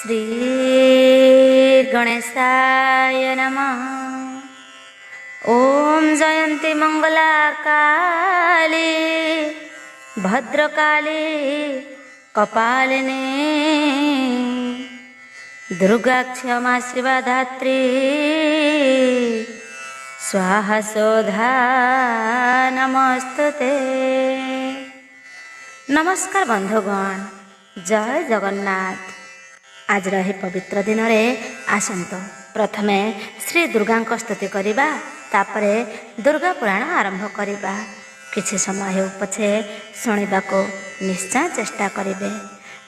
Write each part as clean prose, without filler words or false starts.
श्री गणेशाय नमः। ओम जयंती मंगला काली भद्रकाली कपालिनी दुर्गा क्षमा शिवा धात्री स्वाहा सोधा नमस्तुते। नमस्कार बंधुगण, जय जगन्नाथ। आज रही पवित्र दिन में आसंतु प्रथमे श्री दुर्गा स्तुति करिबा, तापरे दुर्गा पुराण आरंभ करिबा। किछि समय हो पछे शुणिबा को निश्चय चेष्टा करिबे।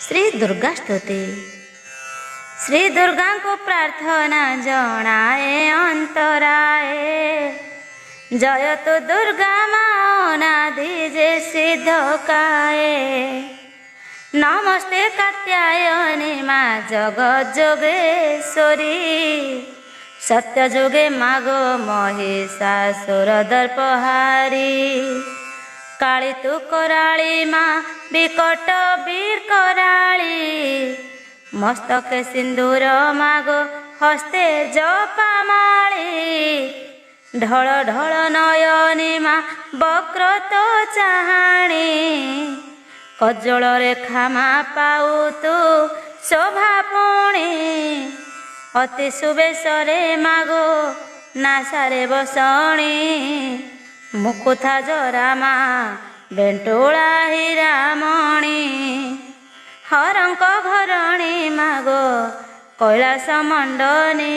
श्री दुर्गा स्तुति। श्री दुर्गा को प्रार्थना जनाए अंतराए, जय तो दुर्गा माँ नादि जे सिद्ध काए। नमस्ते कात्यायनी माँ जगत जोगेश्वरी, सत्य जोगे मागो महिषासुर दर्पहारी। काली तू कराली माँ बिकट वीर कराली, मस्तके सिंदूर मागो हस्ते जपामाली। ढल ढल नयनी माँ बक्र तो चाहाणी, कज्जल रेखा माँ पाऊ तू शोभा पुणी। अति सुबेशरे मागो नासारे बसणी, मुकुथा जरा माँ बेंटोला हीरामणी। हरंक घरणी मागो कैलास मंडनी,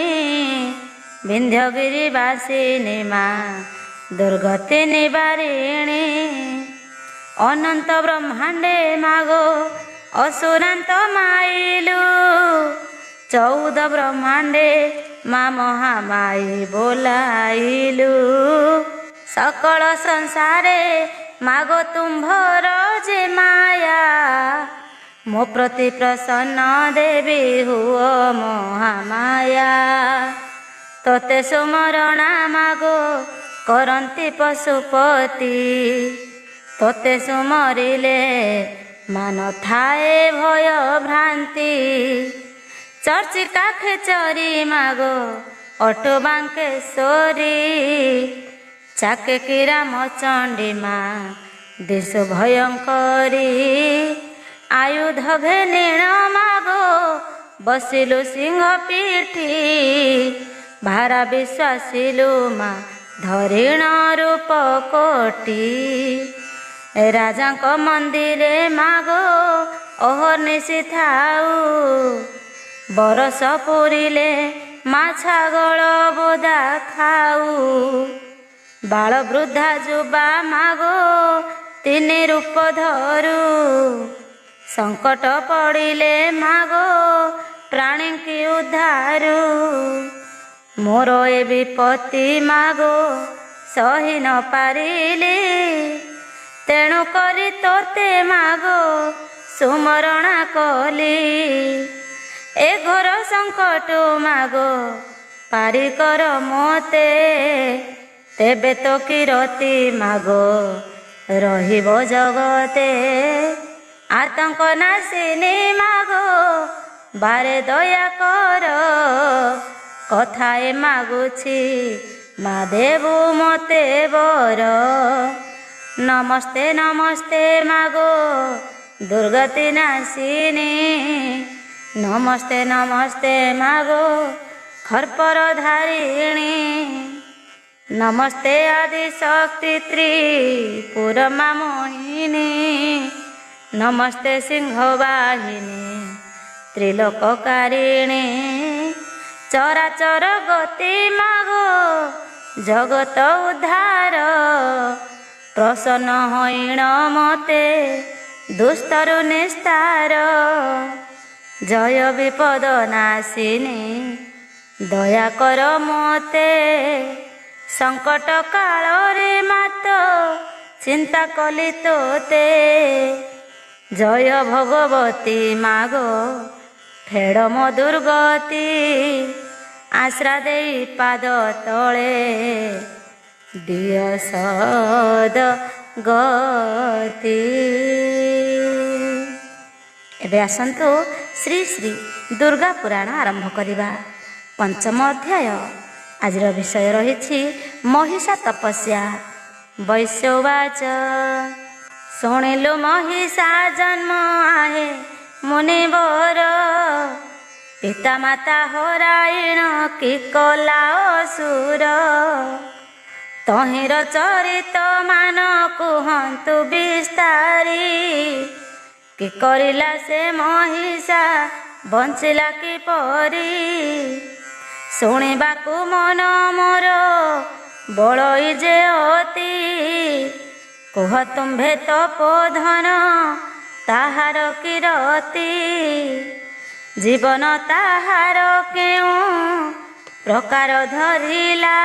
विंध्यगिरी वासिनी माँ दुर्गति निवारिणी। अनंत ब्रह्मांडे मागो असुरांत माइलु, 14 ब्रह्मांडे माँ महामाई बोलाइलु। सकल संसारे मागो तुम्भर जे माया, मो प्रति प्रसन्न देवी हुओ महामाया। तोते सुमरणा मागो करंती पशुपति, तोते सुमरिले मान थाए भय भ्रांति। चर्चिका खेचरी मागो अटो बांकेश्वरी, चाके की रामचंडी माँ दिश भयंकरी। आयुध घेनिण मागो बसिलु सिंह पीठी, भारा विश्वासिलु माँ धरिण रूप कोटी। राजा को मंदिरे मागो अहर्निशि थाऊ, बरस पुरिले माँ छागल बोदा खाऊ। बाल वृद्धा जुबा मागो 3 रूप धरू, संकट पड़िले मागो प्राणी की उद्धारू। मोर ए विपत्ति मागो सही न पारिली, तेणु करी तोते मागो सुमरणा कली। ए घोर संकट मागो पारी कर मोते, तेबे तो किरती मागो रहिबो जगते। आतंक नासिनी मागो बारे दया कर, कथाए मागुछि माँ देबु मते बर। नमस्ते नमस्ते मागो दुर्गति नासिनी, नमस्ते नमस्ते मागो खर्पर धारिणी। नमस्ते आदि शक्ति त्रिपुरमा मोहिनी, नमस्ते सिंहवाहिनी त्रिलोककारिणी। चराचर गति मागो जगत उद्धार, प्रसन्न होइण मते दुस्तरु निस्तार। जय विपद नासिनी दया कर मते, संकट काल रे मात चिंता कली तोते। जय भगवती मागो फेड़ मो दुर्गति, आश्रा देई पाद तले दिय सद गति। एबे आसंतु ଶ୍ରୀ ଶ୍ରୀ ଦୁର୍ଗା ପୁରାଣ ଆରମ୍ଭ କରିବା। ପଞ୍ଚମ ଅଧ୍ୟାୟ। ଆଜିର ବିଷୟ ରହିଛି ମହିଷା ତପସ୍ୟା। ବୈଶ୍ୟବାଚ ଶୁଣିଲୁ ମହିଷା ଜନ୍ମ ଆହେ ମୁନିବର, ପିତାମାତା ହରାଇଣ କି କଲା ଅସୁର, ତହିଁର ଚରିତ ମାନ କୁହନ୍ତୁ ବିସ୍ତାରୀ, କି କରିଲା ସେ ମହିଷା ବଞ୍ଚିଲା କିପରି, ଶୁଣିବାକୁ ମନ ମୋର ବଳଇ ଯେ ଅତି, କୁହ ତୁମ୍ଭେ ତପୋଧନ ତାହାର କିରତି, ଜୀବନ ତାହାର କେଉଁ ପ୍ରକାର ଧରିଲା,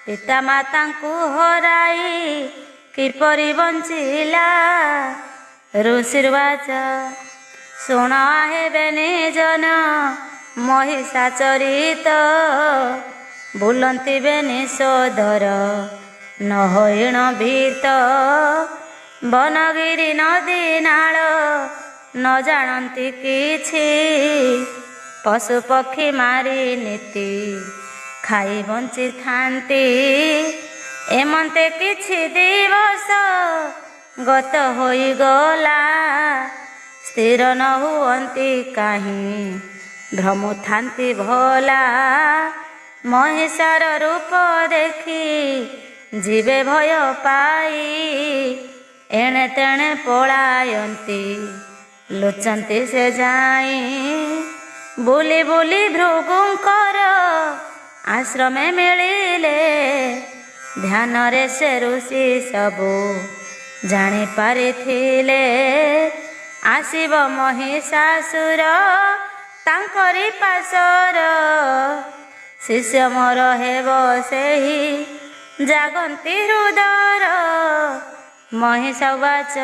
ପିତାମାତାଙ୍କୁ ହରାଇ କିପରି ବଞ୍ଚିଲା। ଋଷିର୍ବାଚ ଶୁଣ ହେବେ ନିଜନ ମହିଷା ଚରିତ, ବୁଲନ୍ତି ନିଷୋଦର ନ ହୋଇଣ ଭୀତ, ବନଗିରି ନଦୀ ନାଳ ନ ଜାଣନ୍ତି କିଛି, ପଶୁ ପକ୍ଷୀ ମାରି ନୀତି ଖାଇ ବଞ୍ଚିଥାନ୍ତି, ଏମନ୍ତେ କିଛି ଦିବସ ଗତ ହୋଇଗଲା, ସ୍ଥିର ନ ହୁଅନ୍ତି କାହିଁ ଭ୍ରମୁଥାନ୍ତି ଭଲା, ମହିଷାର ରୂପ ଦେଖି ଯିବେ ଭୟ ପାଇ, ଏଣେ ତେଣେ ପଳାୟନ୍ତି ଲୁଚନ୍ତି ସେ ଯାଇ, ବୁଲି ବୁଲି ଭୃଗୁଙ୍କର ଆଶ୍ରମେ ମିଳିଲେ, ଧ୍ୟାନରେ ସେ ଋଷି ସବୁ ଜାଣି ପାରିଥିଲେ, ଆସିବ ମହିଷାସୁର ତାଙ୍କରି ପାଶର, ଶିଷ୍ୟ ମୋର ହେବ ସେହି ଜାଗନ୍ତି ହୃଦର। ମହିଷବାଚ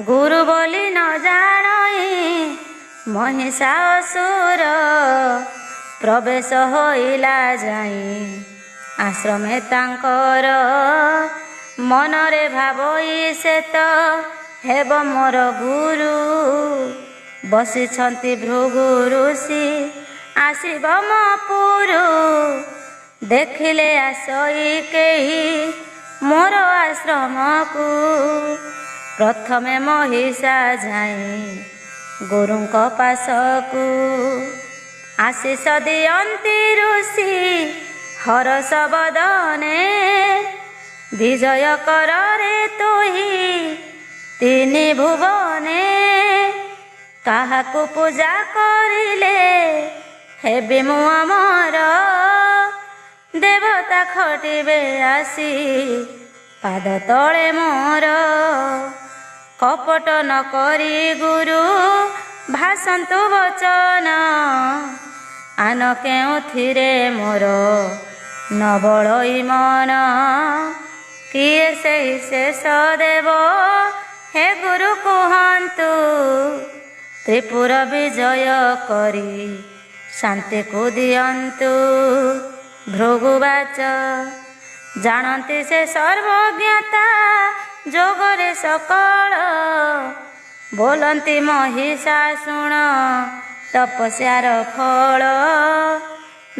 ଗୁରୁ ବୋଲି ନ ଜାଣଇ ମହିଷା ଅସୁର, ପ୍ରବେଶ ହୋଇଲା ଯାଇ ଆଶ୍ରମେ ତାଙ୍କର, ମନରେ ଭାବଇ ସେ ତ ହେବ ମୋର ଗୁରୁ, ବସିଛନ୍ତି ଭୃଗୁ ଋଷି ଆସିବ ମୋ ପୁରୁ, ଦେଖିଲେ ଆସଇ କେହି ମୋର ଆଶ୍ରମକୁ, ପ୍ରଥମେ ମହିଷା ଯାଇ ଗୁରୁଙ୍କ ପାଶକୁ, ଆଶିଷ ଦିଅନ୍ତି ଋଷି ହରଷ ବଦନେ, ବିଜୟ କରରେ ତୁହି ତିନି ଭୁବନେ, କାହାକୁ ପୂଜା କରିଲେ ହେବି ମୁଁ ଅମର, ଦେବତା ଖଟିବେ ଆସି ପାଦ ତଳେ ମୋର, କପଟ ନ କରି ଗୁରୁ ଭାସନ୍ତୁ ବଚନ, ଆନ କେଉଁଥିରେ ମୋର ନ ବଳଇ ମନ, କିଏ ସେହି ଶେଷ ଦେବ ହେ ଗୁରୁ କୁହନ୍ତୁ, ତ୍ରିପୁର ବିଜୟ କରି ଶାନ୍ତିକୁ ଦିଅନ୍ତୁ। ଭୃଗୁବାଚ ଜାଣନ୍ତି ସେ ସର୍ବଜ୍ଞତା ଯୋଗରେ ସକଳ, ବୋଲନ୍ତି ମହିଷା ଶୁଣ ତପସ୍ୟାର ଫଳ,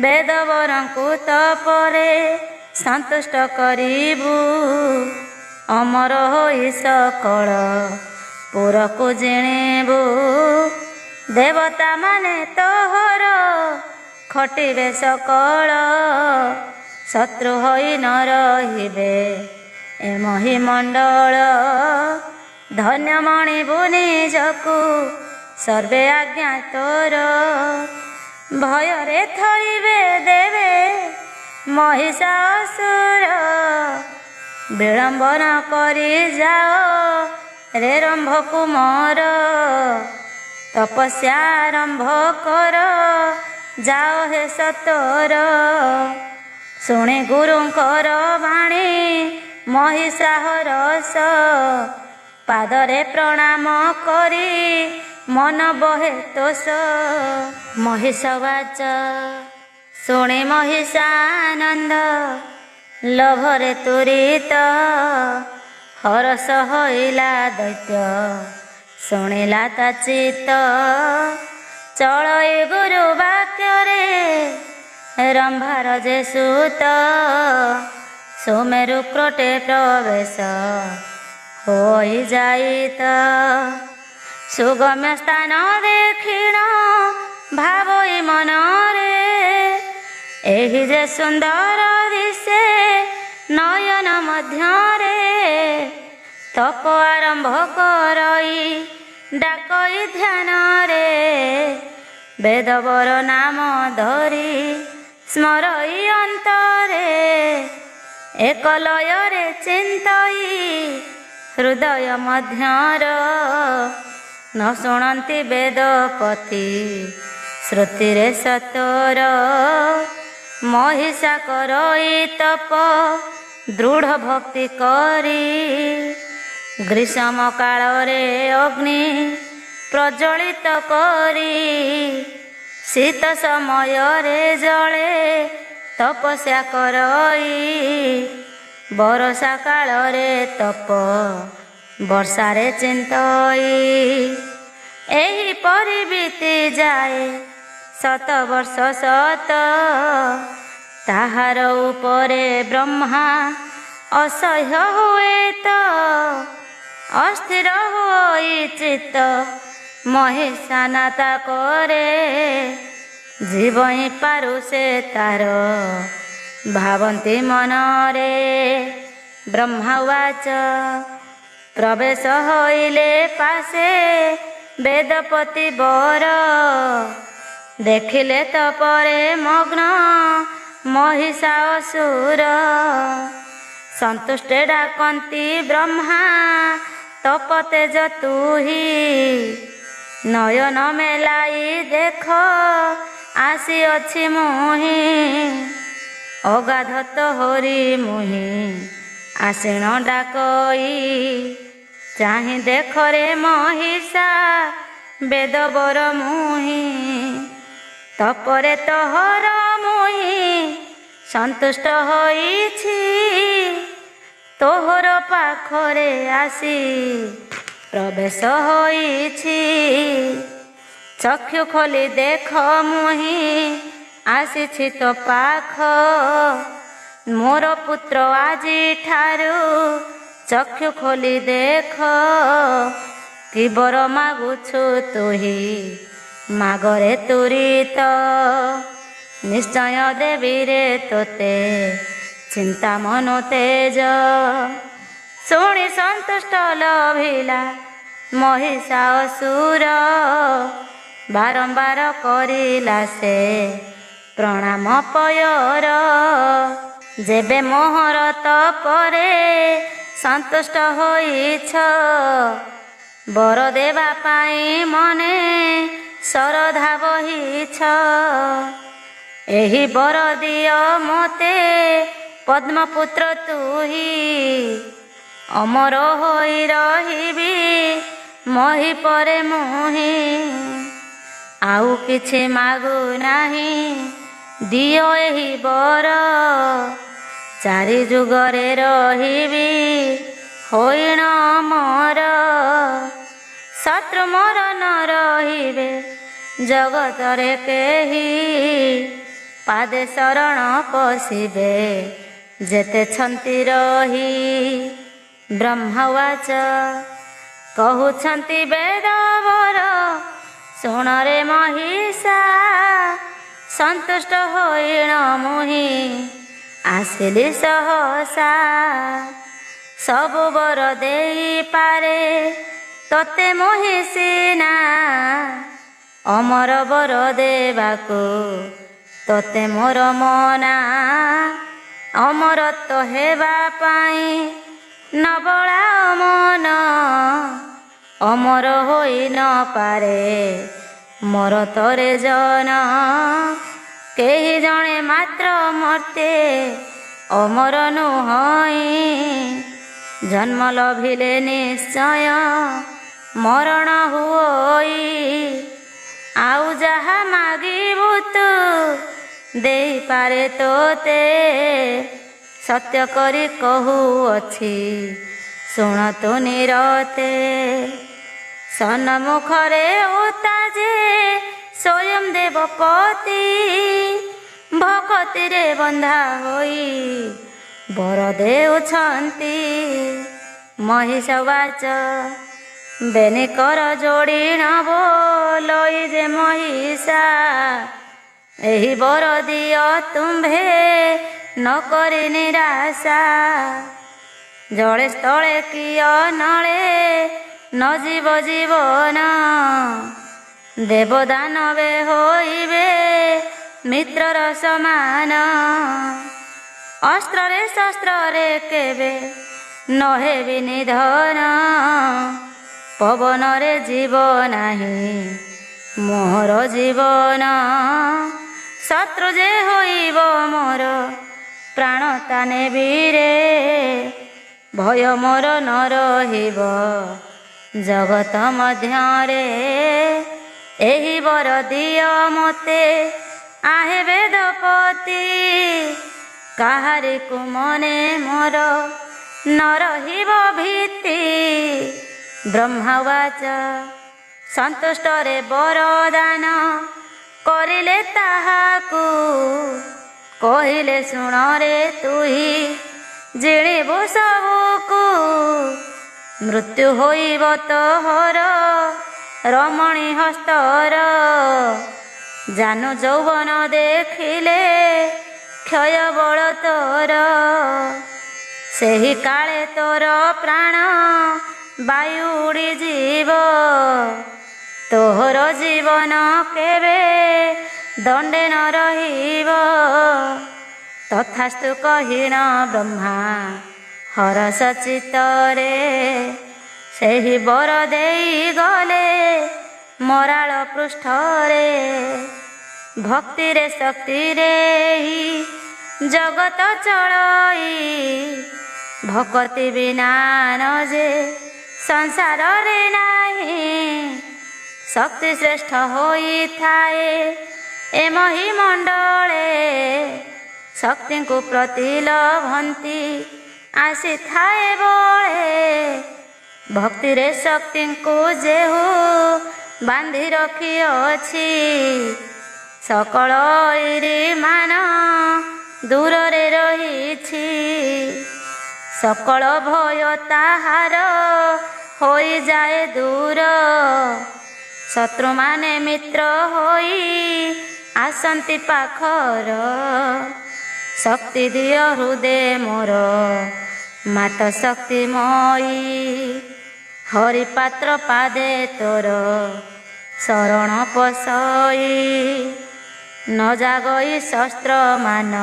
ବେଦବରଙ୍କୁ ତପରେ ସନ୍ତୁଷ୍ଟ କରିବୁ, ଅମର ହୋଇ ସକଳ ପୁରକୁ ଜିଣିବୁ, ଦେବତା ମାନେ ତୋହର ଖଟିବେ ସକଳ, ଶତ୍ରୁ ହୋଇ ନ ରହିବେ ଏ ମହିମଣ୍ଡଳ, ଧନ୍ୟ ମଣିବୁ ନିଜକୁ ସର୍ବେ ଆଜ୍ଞା ତୋର, ଭୟରେ ଥରିବେ ଦେବେ ମହିଷା ଅସୁର, ବିଳମ୍ବନ କରି ଯାଅ ରେ ରମ୍ଭ କୁମର, ତପସ୍ୟା ଆରମ୍ଭ କର ଯାଅ ହେ ସତର, ଶୁଣି ଗୁରୁଙ୍କର ବାଣୀ ମହିଷା ହରଷ, ପାଦରେ ପ୍ରଣାମ କରି ମନ ବହେ ତୋଷ। ମହିଷବାଚ ଶୁଣି ମହିଷାନନ୍ଦ ଲୋଭରେ ତୁରିତ, ହରଷ ହୋଇଲା ଦୈତ୍ୟ ଶୁଣିଲା ତା ଚିତ୍ତ ଚଳଇ ଗୁରୁ ବାକ୍ୟରେ ରମ୍ଭାର ଯେ ସୁତ ସୁମେରୁ କ୍ରୋଟେ ପ୍ରବେଶ ହୋଇଯାଇ ତ ସୁଗମ୍ୟ ସ୍ଥାନ ଦେଖିଣ ଭାବଇ ମନରେ ଏହି ଯେ ସୁନ୍ଦର ଦିଶେ ନୟନ ମଧ୍ୟରେ ତପ ଆରମ୍ଭ କରଇ ଡାକଇ ଧ୍ୟାନରେ ବେଦବର ନାମ ଧରି ସ୍ମରଇ ଅନ୍ତରେ ଏକ ଲୟରେ ଚିନ୍ତଇ ହୃଦୟ ମଧ୍ୟର ନ ଶୁଣନ୍ତି ବେଦପତି ଶ୍ରୁତିରେ ସତର ମହିଷା କରଇ ତପ ଦୃଢ଼ ଭକ୍ତି କରି ଗ୍ରୀଷ୍ମ କାଳରେ ଅଗ୍ନି ପ୍ରଜ୍ୱଳିତ କରି ଶୀତ ସମୟରେ ଜଳେ ତପସ୍ୟା କରଇ ବରଷା କାଳରେ ତପ ବର୍ଷାରେ ଚିନ୍ତଇ ଏହିପରି ବିତି ଯାଏ ଶତ ବର୍ଷ ଶତ ତାହାର ଉପରେ ବ୍ରହ୍ମା ଅସହ୍ୟ ହୁଏ ତ ଅସ୍ଥିର ହୋଇ ଚିତ୍ତ ମହିଷାନାତା କରେ ଜୀବଇଁ ପାରୁ ସେ ତାର ଭାବନ୍ତି ମନରେ ବ୍ରହ୍ମା ଉବାଚ ପ୍ରବେଶ ହୋଇଲେ ପାଶେ ବେଦପତି ବର ଦେଖିଲେ ତପରେ ମଗ୍ନ ମହିଷା ଅସୁର ସନ୍ତୁଷ୍ଟେ ଡାକନ୍ତି ବ୍ରହ୍ମା ତପ ତେଜ ତୁହି ନୟନ ମେଲାଇ ଦେଖ ଆସିଅଛି ମୁହିଁ ଅଗାଧ ତ ହରି ମୁହିଁ ଆସିଣ ଡାକଇ ଚାହିଁ ଦେଖରେ ମହିଷା ବେଦବର ମୁହିଁ ତପରେ ତୋହର ମୁହିଁ ସନ୍ତୁଷ୍ଟ ହୋଇଛି ତୋହର ପାଖରେ ଆସି ପ୍ରବେଶ ହୋଇଛି ଚକ୍ଷୁ ଖୋଲି ଦେଖ ମୁହିଁ ଆସିଛି ତୋ ପାଖ ମୋର ପୁତ୍ର ଆଜିଠାରୁ ଚକ୍ଷୁ ଖୋଲି ଦେଖ କି ବର ମାଗୁଛୁ ତୁହି ମାଗରେ ତୁରିତ ନିଶ୍ଚୟ ଦେବିରେ ତୋତେ ଚିନ୍ତା ମନୁ ତେଜ ଶୁଣି ସନ୍ତୁଷ୍ଟ ଲଭିଲା ମହିଷା ଅସୁର ବାରମ୍ବାର କରିଲା ସେ ପ୍ରଣାମ ପୟର ଯେବେ ମୋହର ତପରେ ସନ୍ତୁଷ୍ଟ ହୋଇଛ ବର ଦେବା ପାଇଁ ମନେ ଶରଧା ବହିଛ ଏହି ବର ଦିଅ ମୋତେ ପଦ୍ମପୁତ୍ର ତୁହି ଅମର ହୋଇ ରହିବି ମହି ପରେ ମୁହିଁ ଆଉ କିଛି ମାଗୁ ନାହିଁ ଦିଅ ଏହି ବର ଚାରି ଯୁଗରେ ରହିବି ହୋଇଣ ମୋର ଶତ୍ରୁ ମୋର ନ ରହିବେ ଜଗତରେ କେହି ପାଦେ ଶରଣ ପଶିବେ ଯେତେ ଛନ୍ତି ରହି ବ୍ରହ୍ମା ଉବାଚ କହୁଛନ୍ତି ବେଦବର ଶୁଣରେ ମହିଷା ସନ୍ତୁଷ୍ଟ ହୋଇଣ ମୁହିଁ ଆସିଲି ସହସା ସବୁ ବର ଦେଇପାରେ ତୋତେ ମହିଷିନା ଅମର ବର ଦେବାକୁ ତୋତେ ମୋର ମନା ଅମରତ୍ୱ ହେବା ପାଇଁ ନବଳା ମନ ଅମର ହୋଇ ନ ପାରେ ମୋର ତୋରେ ଜନ କେହି ଜଣେ ମାତ୍ର ମର୍ତ୍ତେ ଅମର ନୁହଇଁ ଜନ୍ମ ଲଭିଲେ ନିଶ୍ଚୟ ମରଣ ହୁଅଇ ଆଉ ଯାହା ମାଗିବୁ ତୁ ଦେଇପାରେ ତୋତେ ସତ୍ୟ କରି କହୁଅଛି ଶୁଣ ତୁ ନିରତେ ସନ୍ମୁଖରେ ଉତାଜେ ସ୍ୱୟଂ ଦେବପତି ଭକତିରେ ବନ୍ଧା ହୋଇ ବର ଦେଉଛନ୍ତି। ମହିଷବାଚ ବେନିକର ଯୋଡ଼ିଣ ବୋଲଇ ଯେ ମହିଷା ଏହି ବର ଦିଅ ତୁମ୍ଭେ ନ କରି ନିରାଶା। ଜଳେ ସ୍ଥଳେ କିୟ ନଳେ ନ ଯିବ ଜୀବନ ଦେବଦାନବେ ହୋଇବେ ମିତ୍ରର ସମାନ। ଅସ୍ତ୍ରରେ ଶସ୍ତ୍ରରେ କେବେ ନ ହେବି ନିଧନ ପବନରେ ଯିବ ନାହିଁ ମୋର ଜୀବନ। ଶତ୍ରୁ ଯେ ହୋଇବ ମୋର ପ୍ରାଣ ତା ନେବିରେ ଭୟ ମୋର ନ ରହିବ ଜଗତ ମଧ୍ୟରେ। ଏହି ବର ଦିଅ ମୋତେ ଆହେ ବେଦପତି କାହାରିକୁ ମନେ ମୋର ନ ରହିବ ଭୀତି। ବ୍ରହ୍ମବାଚ ସନ୍ତୁଷ୍ଟରେ ବରଦାନ କରିଲେ ତାହାକୁ କହିଲେ ଶୁଣରେ ତୁହି ଜିଣିବୁ ସବୁକୁ। ମୃତ୍ୟୁ ହୋଇବ ତୋହର ରମଣୀ ହସ୍ତର ଜାନୁ ଯୌବନ ଦେଖିଲେ କ୍ଷୟ ବଳ ତୋର। ସେହି କାଳେ ତୋର ପ୍ରାଣ ବାୟୁ ଉଡ଼ିଯିବ ତୋହର ଜୀବନ କେବେ ଦଣ୍ଡେ ନ ରହିବ। ତଥାସ୍ତୁ କହିଣ ବ୍ରହ୍ମା ହରଷ ଚିତ୍ତରେ ସେହି ବର ଦେଇ ଗଲେ ମରାଳ ପୃଷ୍ଠରେ। ଭକ୍ତିରେ ଶକ୍ତିରେ ହି ଜଗତ ଚଳଇ ଭକତି ବିନା ନ ଯେ ସଂସାରରେ ନାହିଁ। ଶକ୍ତି ଶ୍ରେଷ୍ଠ ହୋଇଥାଏ ଏ ମହିମଣ୍ଡଳେ ଶକ୍ତିଙ୍କୁ ପ୍ରତିଲଭନ୍ତି ଆସିଥାଏ ବଳେ। ଭକ୍ତିରେ ଶକ୍ତିଙ୍କୁ ଯେହୁ ବାନ୍ଧି ରଖିଅଛି ସକଳ ମାନ ଦୂରରେ ରହିଛି। ସକଳ ଭୟ ତାହାର ହୋଇଯାଏ ଦୂର ଶତ୍ରୁମାନେ ମିତ୍ର ହୋଇ ଆସନ୍ତି ପାଖର। ଶକ୍ତି ଦିଅ ହୃଦେ ମୋର ମାତ ଶକ୍ତିମୟୀ ହରିପାତ୍ର ପାଦେ ତୋର ଶରଣ ପଶଇ। ନ ଜାଗଇ ଶସ୍ତ୍ରମାନ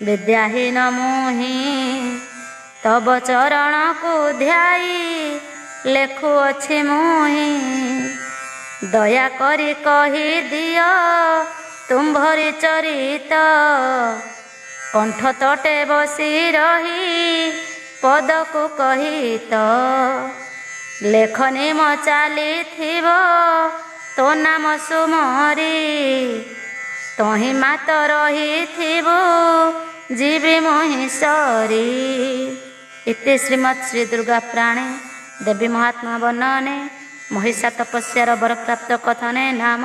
ବିଦ୍ୟାହୀନ ମୁହିଁ ତବ ଚରଣକୁ ଧ୍ୟାଇ ଲେଖୁଅଛି ମୁହିଁ। ଦୟା କରି କହି ଦିଅ ତୁମ୍ଭରି ଚରିତ କଣ୍ଠ ତଟେ ବସି ରହି ପଦକୁ କହିତ। ଲେଖନି ମୋ ଚାଲିଥିବ ତୋ ନାମ ସୁମରି ତହିଁ ମାତ ରହିଥିବୁ ଯିବି ମୁହିଁ ସରି। ଇତି ଶ୍ରୀମତ୍ ଶ୍ରୀ ଦୁର୍ଗା ପ୍ରାଣେ ଦେବୀ ମହାତ୍ମା ବର୍ଣ୍ଣନେ ମହିଷା ତପସ୍ୟାର ବରପ୍ରାପ୍ତ କଥନେ ନାମ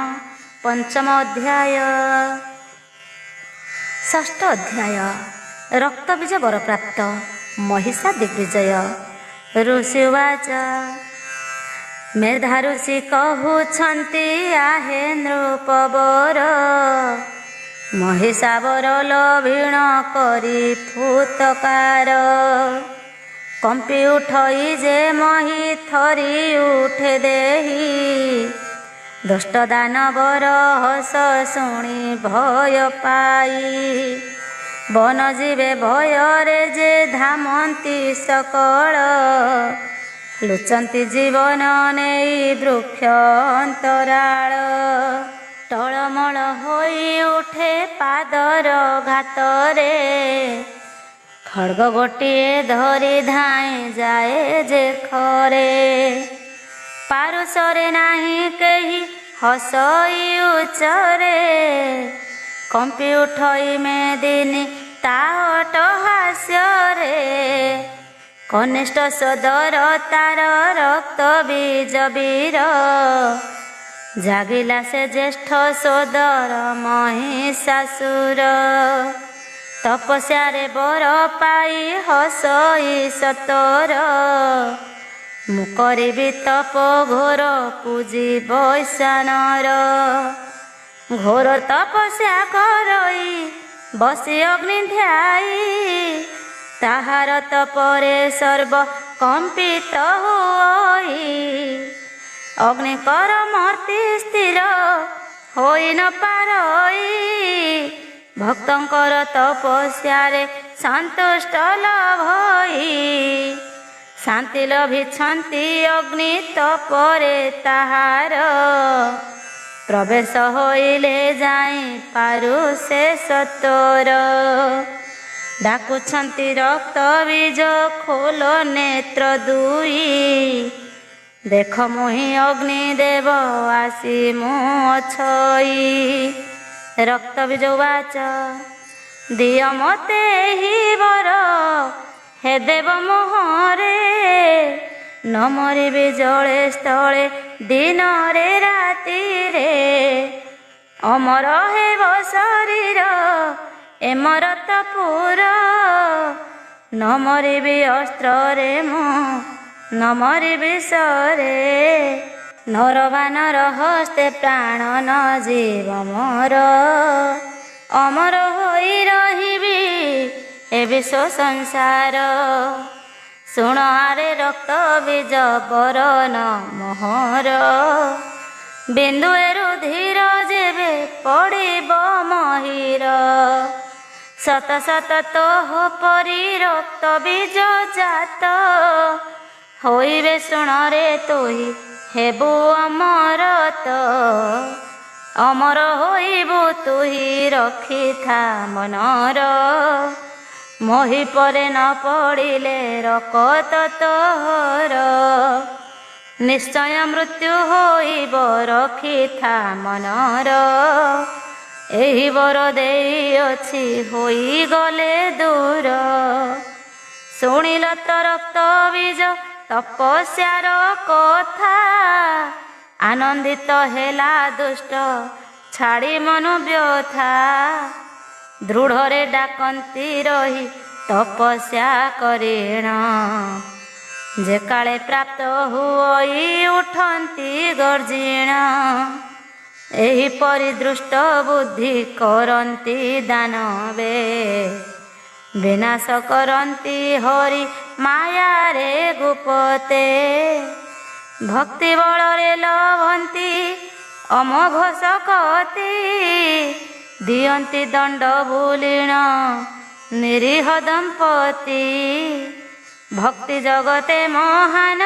ପଞ୍ଚମ ଅଧ୍ୟାୟ। ଷଷ୍ଠ ଅଧ୍ୟାୟ ରକ୍ତବୀଜ ବରପ୍ରାପ୍ତ ମହିଷା ଦିଗ୍ବିଜୟ। ଋଷିବାଚ ମେଧା ଋଷି କହୁଛନ୍ତି ଆହେ ନୃପବର ମହିଷାବର ଲୋଭିଣ କରି ଫୁତକାର। କମ୍ପି ଉଠଇ ଯେ ମହି ଥରି ଉଠେ ଦେହି ଦୁଷ୍ଟ ଦାନବର ହସ ଶୁଣି ଭୟ ପାଇ। ବନ ଯିବେ ଭୟରେ ଯେ ଧାମନ୍ତି ସକଳ ଲୁଚନ୍ତି ଜୀବନ ନେଇ ବୃକ୍ଷ ଅନ୍ତରାଳ। ଟଳମଳ ହୋଇ ଉଠେ ପାଦର ଘାତରେ ଖଡ଼ଗ ଗୋଟିଏ ଧରି ଧାଇଁ ଯାଏ ଯେ ଖରେ। ପାରୁଷରେ ନାହିଁ କେହି ହସଇ ଉଚ୍ଚରେ କମ୍ପି ଉଠଇ ମେଦିନୀ ତା ଅଟହାସ୍ୟରେ। କନିଷ୍ଠ ସୋଦର ତାର ରକ୍ତ ବୀଜ ବୀର, ଜାଗିଲା ସେ ଜ୍ୟେଷ୍ଠ ସୋଦର ମହିଷାସୁର। ତପସ୍ୟାରେ ବର ପାଇ ହସଇ ସତର, ମୁଁ କରିବି ତପ ଘୋର ପୂଜି ବୈଶାନର। ଘୋର ତପସ୍ୟା କରଇ ବସି ଅଗ୍ନି ଧ୍ୟାଇ, ତାହାର ତପରେ ସର୍ବ କମ୍ପିତ ହୋଇ। ଅଗ୍ନିକର ମୂର୍ତ୍ତି ସ୍ଥିର ହୋଇ ନ ପାରଇ, ଭକ୍ତଙ୍କର ତପସ୍ୟାରେ ସନ୍ତୁଷ୍ଟ ଲଭଇ। ଶାନ୍ତି ଲଭିଛନ୍ତି ଅଗ୍ନି ତପରେ ତାହାର, ପ୍ରବେଶ ହୋଇଲେ ଯାଇ ପାରୁ ସେ ସତର। ଡାକୁଛନ୍ତି ରକ୍ତ ବୀଜ ଖୋଲ ନେତ୍ର ଦୁଇ, ଦେଖ ମୁହିଁ ଅଗ୍ନି ଦେବ ଆସି ମୁଁ ଅଛଇ। ରକ୍ତ ବୀଜ ବାଚ ଦିଅ ମତେ ଏହି ବର, ହେ ଦେବ ମୋହରେ। ନ ମରିବି ଜଳେ ସ୍ଥଳେ ଦିନରେ ରାତିରେ, ଅମର ହେବ ଶରୀର ଏ ମରତପୁର। ନ ମରିବି ଅସ୍ତ୍ରରେ ମୁଁ ନ ମରିବି ସରେ, ନରବାନର ହସ୍ତେ ପ୍ରାଣ ନ ଯିବ ମୋର। ଅମର ହୋଇ ରହିବି ଏ ବିଶ୍ୱ ସଂସାର, ଶୁଣ ଆରେ ରକ୍ତ ବୀଜ ବରନ ମୋହର। ବିନ୍ଦୁଏରୁ ଧୀର ଯେବେ ପଡ଼ିବ ମହୀର, ଶତ ଶତ ତୋହ ପରି ରକ୍ତ ବୀଜ ଜାତ। ହୋଇବେ ଶୁଣରେ ତୁହି ହେବୁ ଅମରତ, ଅମର ହୋଇବୁ ତୁହି ରଖିଥା ମନର। ମୋହି ପରେ ନ ପଡ଼ିଲେ ରକତ ତୋହର, ନିଶ୍ଚୟ ମୃତ୍ୟୁ ହୋଇବ ରଖିଥା ମନର। ଏହି ବର ଦେଇଅଛି ହୋଇଗଲେ ଦୂର, ଶୁଣିଲ ତ ରକ୍ତ ବୀଜ ତପସ୍ୟାର କଥା। ଆନନ୍ଦିତ ହେଲା ଦୁଷ୍ଟ ଛାଡ଼ି ମନୁ ବ୍ୟଥା, ଦୃଢ଼ରେ ଡାକନ୍ତି ରହି ତପସ୍ୟା କରିଣ। ଯେ କାଳେ ପ୍ରାପ୍ତ ହୁଅଇ ଉଠନ୍ତି ଗର୍ଜିଣ, ଏହିପରି ଦୃଷ୍ଟ ବୁଦ୍ଧି କରନ୍ତି ଦାନବେ। ବିନାଶ କରନ୍ତି ହରି ମାୟାରେ ଗୁପତେ, ଭକ୍ତି ବଳରେ ଲଭନ୍ତି ଅମୋଘ ଶକତି। ଦିଅନ୍ତି ଦଣ୍ଡ ଭୁଲିଣ ନିରୀହ ଦମ୍ପତି, ଭକ୍ତି ଜଗତେ ମହାନ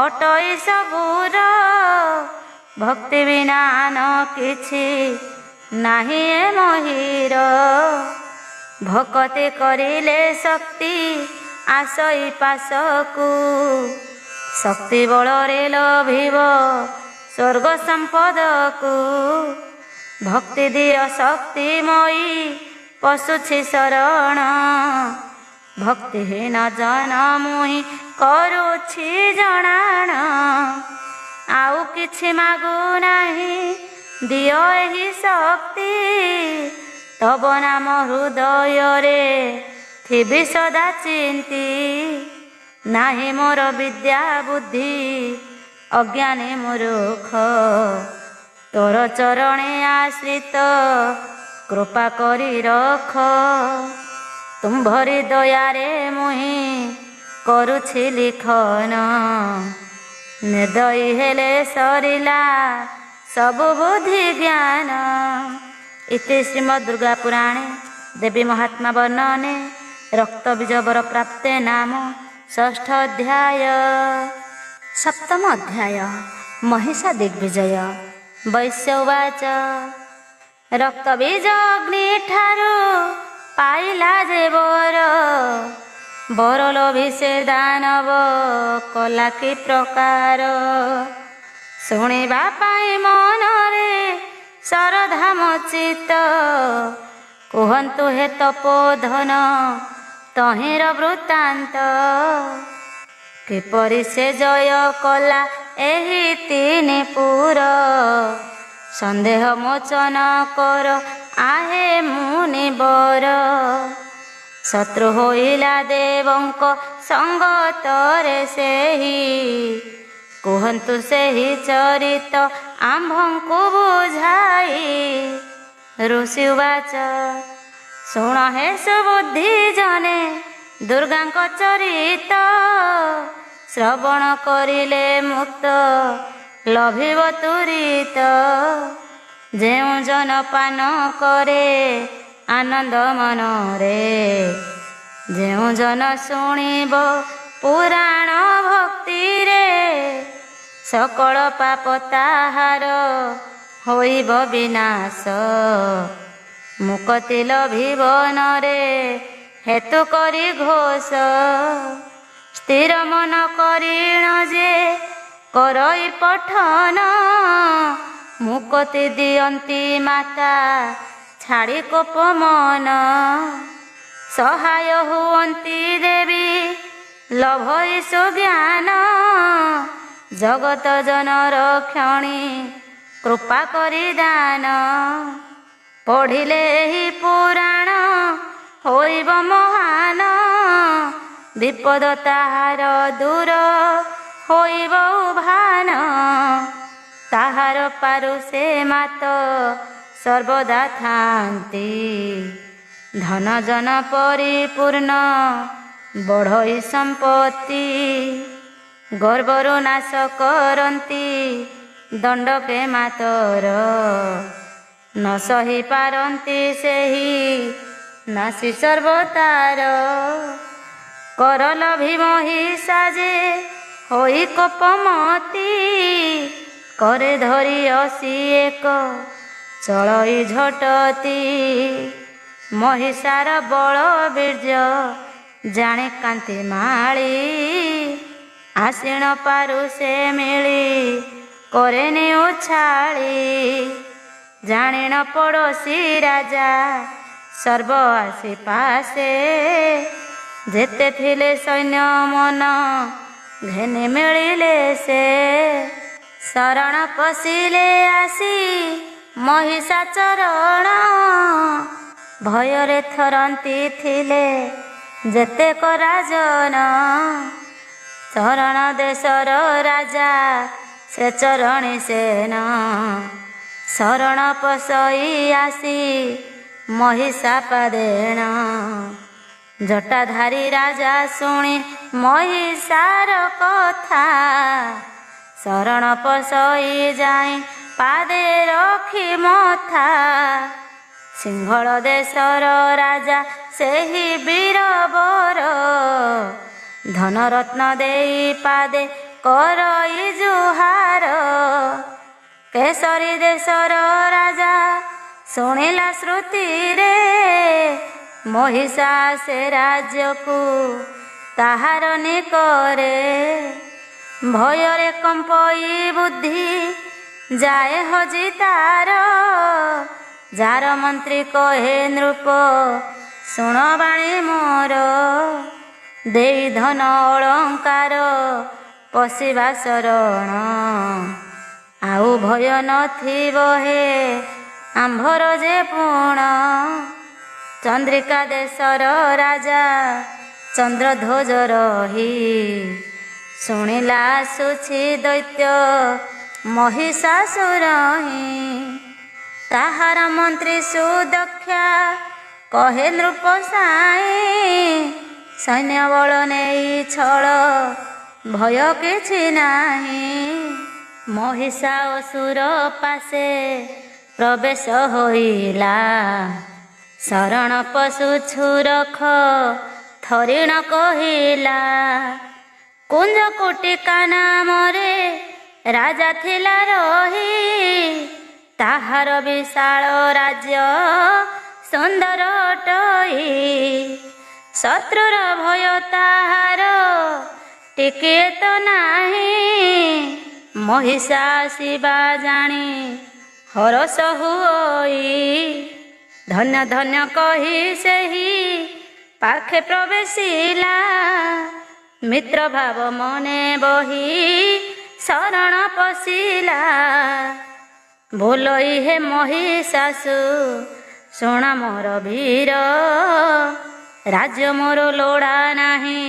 ଅଟଇ ସବୁର। ଭକ୍ତି ବିନା ନ କିଛି ନାହିଁ ଏ ମହୀର, ଭକତି କରିଲେ ଶକ୍ତି ଆସଇ ପାଶକୁ। ଶକ୍ତି ବଳରେ ଲଭିବ ସ୍ୱର୍ଗ ସମ୍ପଦକୁ, ଭକ୍ତି ଦିଅ ଶକ୍ତିମୟୀ ପଶୁଛି ଶରଣ। ଭକ୍ତିହୀନ ଜନ ମୁହିଁ କରୁଛି ଜଣାଣ, ଆଉ କିଛି ମାଗୁ ନାହିଁ ଦିଅ ଏହି ଶକ୍ତି। ତବ ନାମ ହୃଦୟରେ ଥିବି ସଦା ଚିନ୍ତି, ନାହିଁ ମୋର ବିଦ୍ୟା ବୁଦ୍ଧି ଅଜ୍ଞାନୀ ମୂର୍ଖ। ତୋର ଚରଣେ ଆଶ୍ରିତ କୃପା କରି ରଖ, ତୁମ୍ଭରି ଦୟାରେ ମୁହିଁ କରୁଛି ଲିଖନ। ନିର୍ଦ୍ଦୟୀ ହେଲେ ସରିଲା ସବୁ ବୁଦ୍ଧି ଜ୍ଞାନ। ଇତି ଶ୍ରୀମଦ୍ ଦୁର୍ଗା ପୁରାଣେ ଦେବୀ ମହାତ୍ମା ବର୍ଣ୍ଣନେ ରକ୍ତ ବୀଜ ବର ପ୍ରାପ୍ତେ ନାମ ଷଷ୍ଠ ଅଧ୍ୟାୟ। ସପ୍ତମ ଅଧ୍ୟାୟ ମହିଷା ଦିଗ୍ବିଜୟ। ବୈଶ୍ୟ ଉବାଚ ରକ୍ତ ବୀଜ ଅଗ୍ନି ଠାରୁ ପାଇଲା ଯେ ବର, ବର ଲୋଭି ସେ ଦାନବ କଲା କି ପ୍ରକାର। ଶୁଣିବା ପାଇଁ ମନରେ ଶ୍ରଦ୍ଧା ମୋଚିତ, କୁହନ୍ତୁ ହେ ତପୋଧନ ତହିଁର ବୃତ୍ତାନ୍ତ କିପରି ସେ ଜୟ କଲା ଏହି ତିନି ପୁର। ସନ୍ଦେହ ମୋଚନ କର ଆହେ ମୁନିବର। ଶତ୍ରୁ ହୋଇଲା ଦେବଙ୍କ ସଙ୍ଗତରେ ସେହି। କୁହନ୍ତୁ ସେହି ଚରିତ ଆମ୍ଭଙ୍କୁ ବୁଝାଇ। ଋଷି ଉବାଚ ଶୁଣ ହେ ସୁବୁଦ୍ଧି ଜନେ ଦୁର୍ଗାଙ୍କ ଚରିତ। ଶ୍ରବଣ କରିଲେ ମୁକ୍ତ ଲଭିବ ତୁରିତ। ଯେଉଁ ଜନ ପାନ କରେ ଆନନ୍ଦ ମନରେ। ଯେଉଁ ଜନ ଶୁଣିବ ପୁରାଣ ଭକ୍ତିରେ। ସକଳ ପାପ ତାହାର ହୋଇବ ବିନାଶ। ମୁକ୍ତି ଲଭିବ ନରେ ହେତୁ କରି ଘୋଷ। ସ୍ଥିର ମନ କରିଣ ଯେ କରଇ ପଠନ। ମୁକ୍ତି ଦିଅନ୍ତି ମାତା ଛାଡ଼ି କୋପ ମନ। ସହାୟ ହୁଅନ୍ତି ଦେବୀ ଲଭଇ ସୁଜ୍ଞାନ। ଜଗତ ଜନର କ୍ଷଣି କୃପା କରି ଦାନ। ପଢ଼ିଲେ ଏହି ପୁରାଣ ହୋଇବ ମହାନ। ବିପଦ ତାହାର ଦୂର ହୋଇବ ଉଭାନ। ତାହାର ପାରୁ ସେ ମାତ ସର୍ବଦା ଥାନ୍ତି। ଧନ ଜନ ପରିପୂର୍ଣ୍ଣ ବଢ଼ଇ ସମ୍ପତ୍ତି। ଗର୍ବରୁ ନାଶ କରନ୍ତି ଦଣ୍ଡକେ ମାତର। ନ ସହି ପାରନ୍ତି ସେହି ନାସି ସର୍ବତାର। କର ଲଭି ମହିଷା ଯେ ହୋଇ କୋପମତି। করে ধরি অসি এক চলই ঝটতি। মহিষার বল বীর্য জানে কান্তি মাଳି। আসিণ পারু সে মিଳି করেনি উছাଳି। জানিন পড়োশী রাজা সর্ব আসি পাশে। যেতে থিলে সৈন্য মন ঘেনি মিଳିলে সে। শরণ পশিলে আসি মহিষা চরণ। ভୟରେ ଥରନ୍ତି ଥିଲେ ଯେତେକ ରାଜନ। ଚରଣ ଦେଶର ରାଜା ସେ ଚରଣୀ ସେନ। ଶରଣ ପଶଇ ଆସି ମହିଷା ପାଦେଣ। ଜଟାଧାରୀ ରାଜା ଶୁଣି ମହିଷାର କଥା। ଶରଣ ପଶଇ ଯାଇ ପାଦେ ରଖି ମଥା। ସିଂହଳ ଦେଶର ରାଜା ସେହି ବୀରବର। ଧନରତ୍ନ ଦେଇ ପାଦେ କରଇ ଜୁହାର। କେଶରୀ ଦେଶର ରାଜା ଶୁଣିଲା ଶ୍ରୁତିରେ। ମହିଷା ସେ ରାଜ୍ୟକୁ ତାହାର ନିକରେ। ଭୟରେ କମ୍ପଇ ବୁଦ୍ଧି ଯାଏ ହଜି ତାର। ଯାର ମନ୍ତ୍ରୀ କହେ ନୃପ ଶୁଣ ବାଣୀ ମୋର। ଦେଇ ଧନ ଅଳଙ୍କାର ପଶିବା ଶରଣ। ଆଉ ଭୟ ନଥିବ ହେ ଆମ୍ଭର ଯେ ପୁଣ। ଚନ୍ଦ୍ରିକା ଦେଶର ରାଜା ଚନ୍ଦ୍ରଧ୍ୱଜ ରହି। ଶୁଣିଲା ଆସୁଛି ଦୈତ୍ୟ ମହିଷାସୁର ହିଁ। ତାହାର ମନ୍ତ୍ରୀ ସୁଦକ୍ଷା କହେ ନୃପ ସାଇ। ସୈନ୍ୟ ବଳ ନେଇ ଛଳ ଭୟ କିଛି ନାହିଁ। ମହିଷା ଅସୁର ପାଶେ ପ୍ରବେଶ ହୋଇଲା। ଶରଣ ପଶୁ ଛୁରଖ ଥରିଣ କହିଲା। କୁଞ୍ଜ କୁଟିକା ନାମରେ ରାଜା ଥିଲା ରହି। ତାହାର ବିଶାଳ ରାଜ୍ୟ ସୁନ୍ଦର ଅଟଇ। ଶତ୍ରୁର ଭୟ ତାହାର ଟିକିଏ ତ ନାହିଁ। ମହିଷା ଆସିବା ଜାଣି ହରଷ ହୁଅଇ। ଧନ୍ୟ ଧନ୍ୟ କହି ସେହି ପାଖେ ପ୍ରବେଶିଲା ମିତ୍ର ଭାବ ମନେ ବହି ଶରଣ ପଶିଲା। ବୋଲଇ ହେ ମହିଷାସୁ ଶୁଣ ମୋର ବୀର, ରାଜ୍ୟ ମୋର ଲୋଡ଼ା ନାହିଁ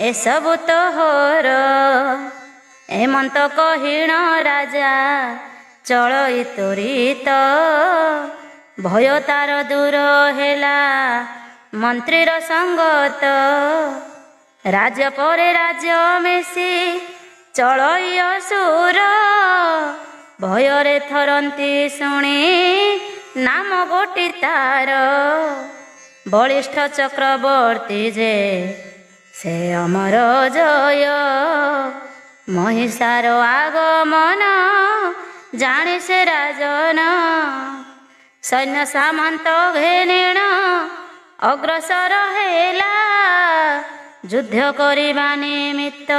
ଏସବୁ ତୋହର। ଏମନ୍ତ କହିଣ ରାଜା ଚଳଇ ତ୍ୱରିତ, ଭୟ ତାର ଦୂର ହେଲା ମନ୍ତ୍ରୀର ସଙ୍ଗତ। ରାଜ୍ୟ ପରେ ରାଜ୍ୟ ମିଶି ଚଳଇ ଅସୁର, ଭୟରେ ଥରନ୍ତି ଶୁଣି ନାମ ଗୋଟି ତାର। ବଳିଷ୍ଠ ଚକ୍ରବର୍ତ୍ତୀ ଯେ ସେ ଅମର ଜୟ, ମହିଷାର ଆଗମନ ଜାଣି ସେ ରାଜନ। ସୈନ୍ୟ ସାମନ୍ତ ଘେନିଣ ଅଗ୍ରସର ହେଲା, ଯୁଦ୍ଧ କରିବା ନିମିତ୍ତ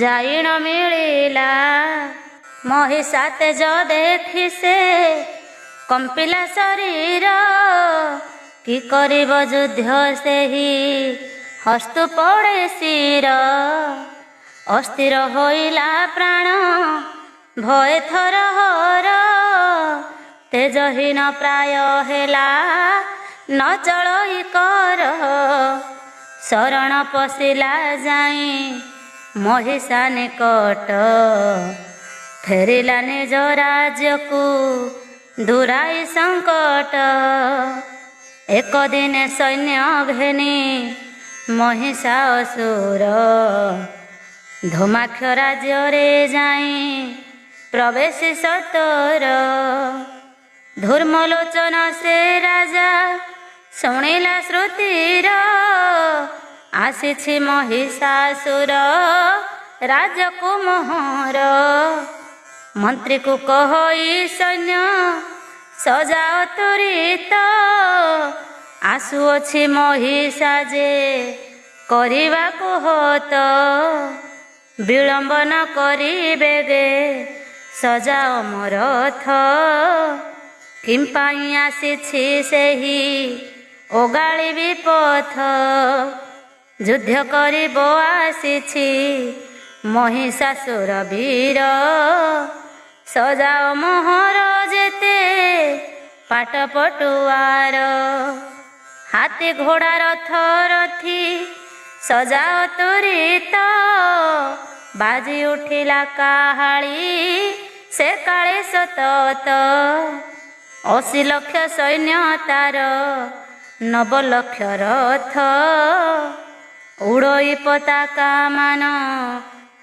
ଯାଇଣ ମିଳିଲା। ମହିଷା ତେଜ ଦେଖି ସେ କମ୍ପିଲା ଶରୀର, କି କରିବ ଯୁଦ୍ଧ ସେହି ହସ୍ତୁ ପଡ଼େ ଶିର। ଅସ୍ଥିର ହୋଇଲା ପ୍ରାଣ ଭୟ ଥରହର, ତେଜହୀନ ପ୍ରାୟ ହେଲା ନ ଚଳଇ କର। ଶରଣ ପଶିଲା ଯାଇ ମହିଷା ନିକଟ, ଫେରିଲା ନିଜ ରାଜ୍ୟକୁ ଦୂରାଇ ସଙ୍କଟ। ଏକ ଦିନେ ସୈନ୍ୟ ଘେନି ମହିଷା ଅସୁର, ଧୂମାକ୍ଷ ରାଜ୍ୟରେ ଯାଇ ପ୍ରବେଶି ସତର। ଧୂର୍ମଲୋଚନ ସେ ରାଜା ଶୁଣିଲା ଶ୍ରୁତିର, ଆସିଛି ମହିଷାସୁର ରାଜକୁ ମୋହର। ମନ୍ତ୍ରୀକୁ କହଇ ସୈନ୍ୟ ସଜାଅ ତ୍ୱରିତ, ଆସୁଅଛି ମହିଷା ଯେ କରିବାକୁ ହତ। ବିଳମ୍ବ ନ କରି ବେଗେ ସଜାଅ ମୋ ରଥ, କିମ୍ପାଇଁ ଆସିଛି ସେହି ଓଗାଳି ବିପଥ। ଯୁଦ୍ଧ କରିବ ଆସିଛି ମହିଷାସୁର ବୀର, ସଜାଅ ମୋହର ଯେତେ ପାଟ ପଟୁଆର। ହାତୀ ଘୋଡ଼ା ରଥ ରଥି ସଜାଅ ତ୍ୱରିତ, ବାଜି ଉଠିଲା କାହାଳି ସେ କାଳେ ସତତ। 80 ଲକ୍ଷ ସୈନ୍ୟ ତାର 9 ଲକ୍ଷ ରଥ, ଉଡ଼ଇ ପତାକା ମାନ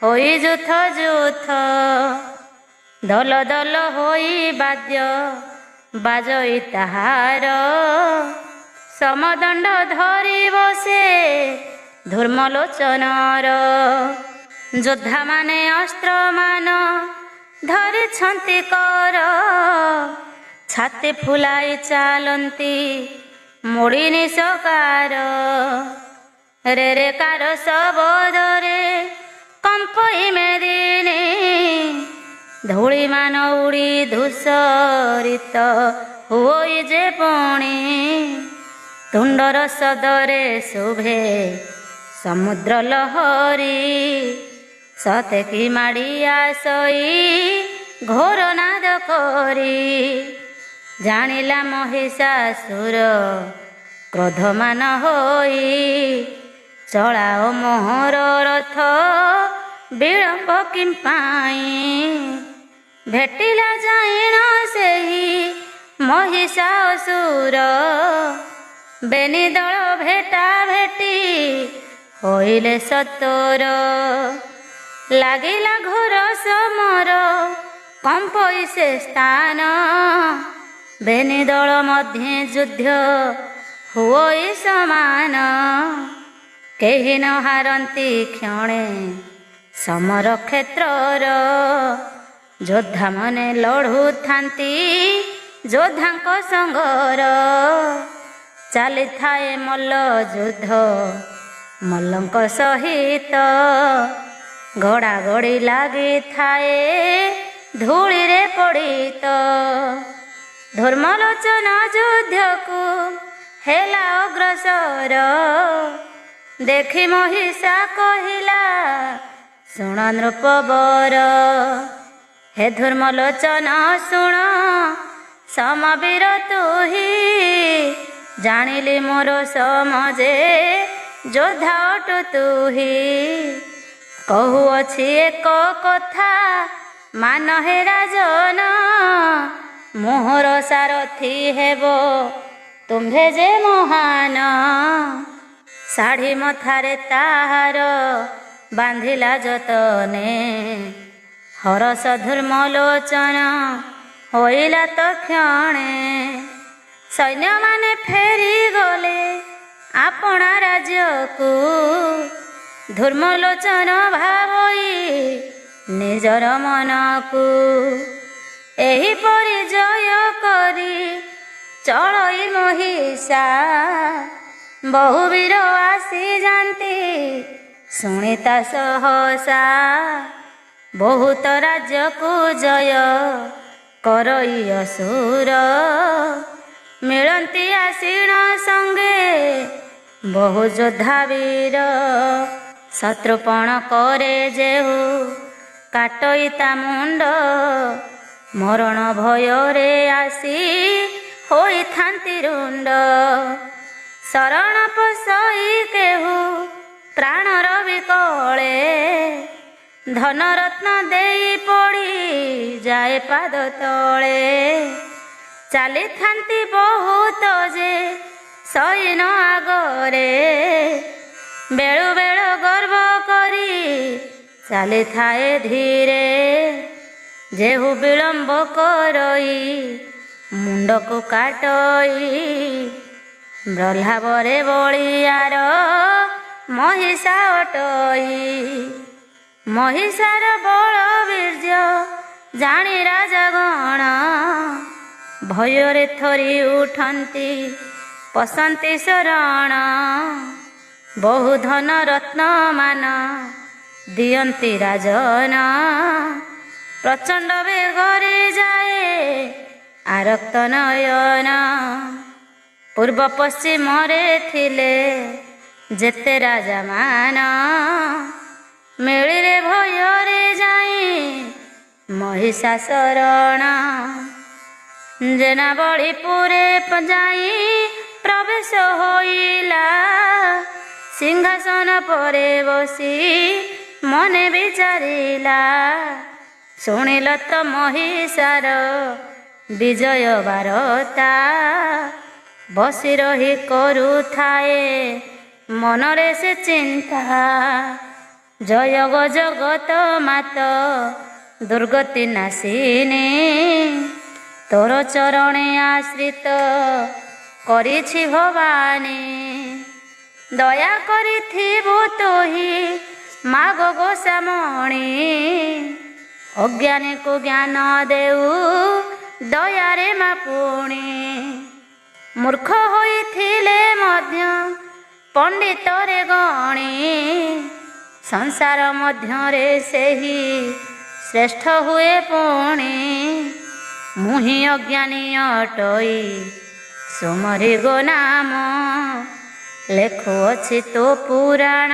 ହୋଇ ଯୁଥ ଯୁଥ। ଦଲ ଦଲ ହୋଇ ବାଦ୍ୟ ବାଜଇ ତାହାର, ସମଦଣ୍ଡ ଧରିବ ସେ ଧୂର୍ମଲୋଚନର। ଯୋଦ୍ଧାମାନେ ଅସ୍ତ୍ରମାନ ଧରିଛନ୍ତି କର, ଛାତି ଫୁଲାଇ ଚାଲନ୍ତି ମୋଡ଼ିନି ସକାର। ରେ କାର ଶବଦରେ କମ୍ପଇ ମେଦିନୀ, ଧୂଳିମାନ ଉଡ଼ି ଧୂସରିତ ହୋଇ ଯେ ପୁଣି। ତୁଣ୍ଡର ସଦରେ ଶୁଭେ ସମୁଦ୍ର ଲହରୀ, ସତେ କି ମାଡ଼ି ଆସଇ ଘୋର ନାଦ କରି। ଜାଣିଲା ମହିଷାସୁର କ୍ରୋଧମାନ ହୋଇ, ଚଳାଅ ମୋହର ରଥ ବିଳମ୍ବ କିମ୍ପାଇଁ। ଭେଟିଲା ଯାଇଣ ସେହି ମହିଷାସୁର, ବେନି ଦଳ ଭେଟା ଭେଟି ହୋଇଲେ ସତର। ଲାଗିଲା ଘୋର ସମର କମ୍ପଇ ସେ ସ୍ଥାନ, ବେନି ଦଳ ମଧ୍ୟେ ଯୁଦ୍ଧ ହୁଅଇ ସମାନ। କେହି ନ ହାରନ୍ତି କ୍ଷଣେ ସମର କ୍ଷେତ୍ରର, ଯୋଦ୍ଧାମାନେ ଲଢ଼ୁଥାନ୍ତି ଯୋଦ୍ଧାଙ୍କ ସଙ୍ଗର। ଚାଲିଥାଏ ମଲ୍ଲ ଯୁଦ୍ଧ ମଲ୍ଲଙ୍କ ସହିତ, ଗଡ଼ା ଗଡ଼ି ଲାଗିଥାଏ ଧୂଳିରେ ପଡ଼ିତ। ଧର୍ମଲୋଚନ ଯୁଦ୍ଧକୁ ହେଲା ଅଗ୍ରସର। ଦେଖି ମହିଷା କହିଲା ଶୁଣ ନୃପବର, ହେ ଧର୍ମଲୋଚନ ଶୁଣ ସମବୀର ତୁହି, ଜାଣିଲି ମୋର ସମଜେ ଯୋଦ୍ଧା ଅଟୁ ତୁହି। କହୁଅଛି ଏକ କଥା ମାନ ହେ ରାଜନ, ମୋହର ସାରଥି ହେବ ତୁମ୍ଭେ ଯେ ମହାନ। ଶାଢ଼ୀ ମଥାରେ ତାହାର ବାନ୍ଧିଲା ଯତନେ, ହରଷ ଧର୍ମଲୋଚନ ହୋଇଲା ତକ୍ଷଣେ। ସୈନ୍ୟମାନେ ଫେରିଗଲେ ଆପଣା ରାଜ୍ୟକୁ, ଧର୍ମଲୋଚନ ଭାବଇ ନିଜର ମନକୁ। ଏହିପରି ଜୟ କରି ଚଳଇ ମହିଷା, ବହୁବୀର ଆସି ଯାନ୍ତି ଶୁଣି ତା ସହସା। ବହୁତ ରାଜ୍ୟକୁ ଜୟ କରଇ ଅସୁର, ମିଳନ୍ତି ଆସିଣ ସଙ୍ଗେ ବହୁ ଯୋଦ୍ଧା ବୀର। ଶତ୍ରୁପଣ କରେ ଯେହୁ କାଟଇ ତା ମୁଣ୍ଡ, ମରଣ ଭୟରେ ଆସି ହୋଇଥାନ୍ତି ରୁଣ୍ଡ। ଶରଣ ପଶଇ କେହୁ ପ୍ରାଣର ବିକଳେ, ଧନରତ୍ନ ଦେଇ ପଡ଼ି ଯାଏ ପାଦ ତଳେ। ଚାଲିଥାନ୍ତି ବହୁତ ଯେ ସୈନ ଆଗରେ, ବେଳୁ ବେଳ ଗର୍ବ କରି ଚାଲିଥାଏ ଧୀରେ। ଯେହୁ ବିଳମ୍ବ କରଇ ମୁଣ୍ଡକୁ କାଟଇ, ପ୍ରହ୍ଲାବରେ ବଳିଆର ମହିଷା ଅଟଇ। ମହିଷାର ବଳ ବୀର୍ଯ୍ୟ ଜାଣି ରାଜାଗଣ, ଭୟରେ ଥରି ଉଠନ୍ତି ପଶନ୍ତି ଶରଣ। ବହୁ ଧନ ରତ୍ନ ମାନ ଦିଅନ୍ତି ରାଜନ, ପ୍ରଚଣ୍ଡ ବେଗରେ ଯାଏ ଆରକ୍ତ ନୟନ। ପୂର୍ବ ପଶ୍ଚିମରେ ଥିଲେ ଯେତେ ରାଜାମାନ, ମିଳିଲେ ଭୟରେ ଯାଇ ମହିଷା ଶରଣ। ଜେନାବଳୀପୁରେ ଯାଇ ପ୍ରବେଶ ହୋଇଲା, ସିଂହାସନ ପରେ ବସି ମନେ ବିଚାରିଲା। ଶୁଣିଲ ତ ମହିଷାର ବିଜୟ ବାରତା, ବସି ରହି କରୁଥାଏ ମନରେ ସେ ଚିନ୍ତା। ଜୟ ଗୋ ଜଗତ ମାତ ଦୁର୍ଗତି ନାଶିନୀ, ତୋର ଚରଣେ ଆଶ୍ରିତ କରିଛି ଭବାନୀ। ଦୟା କରିଥିବୁ ତୁହି ମାଗ ଗୋସାମଣି, ଅଜ୍ଞାନୀକୁ ଜ୍ଞାନ ଦେଉ ଦୟାରେ ମା ପୁଣି। ମୂର୍ଖ ହୋଇଥିଲେ ମଧ୍ୟ ପଣ୍ଡିତରେ ଗଣି, ସଂସାର ମଧ୍ୟରେ ସେହି ଶ୍ରେଷ୍ଠ ହୁଏ ପୁଣି। ମୁହିଁ ଅଜ୍ଞାନୀ ଅଟଇ ସୁମରି ଗୋ ନାମ, ଲେଖୁଅଛି ତୋ ପୁରାଣ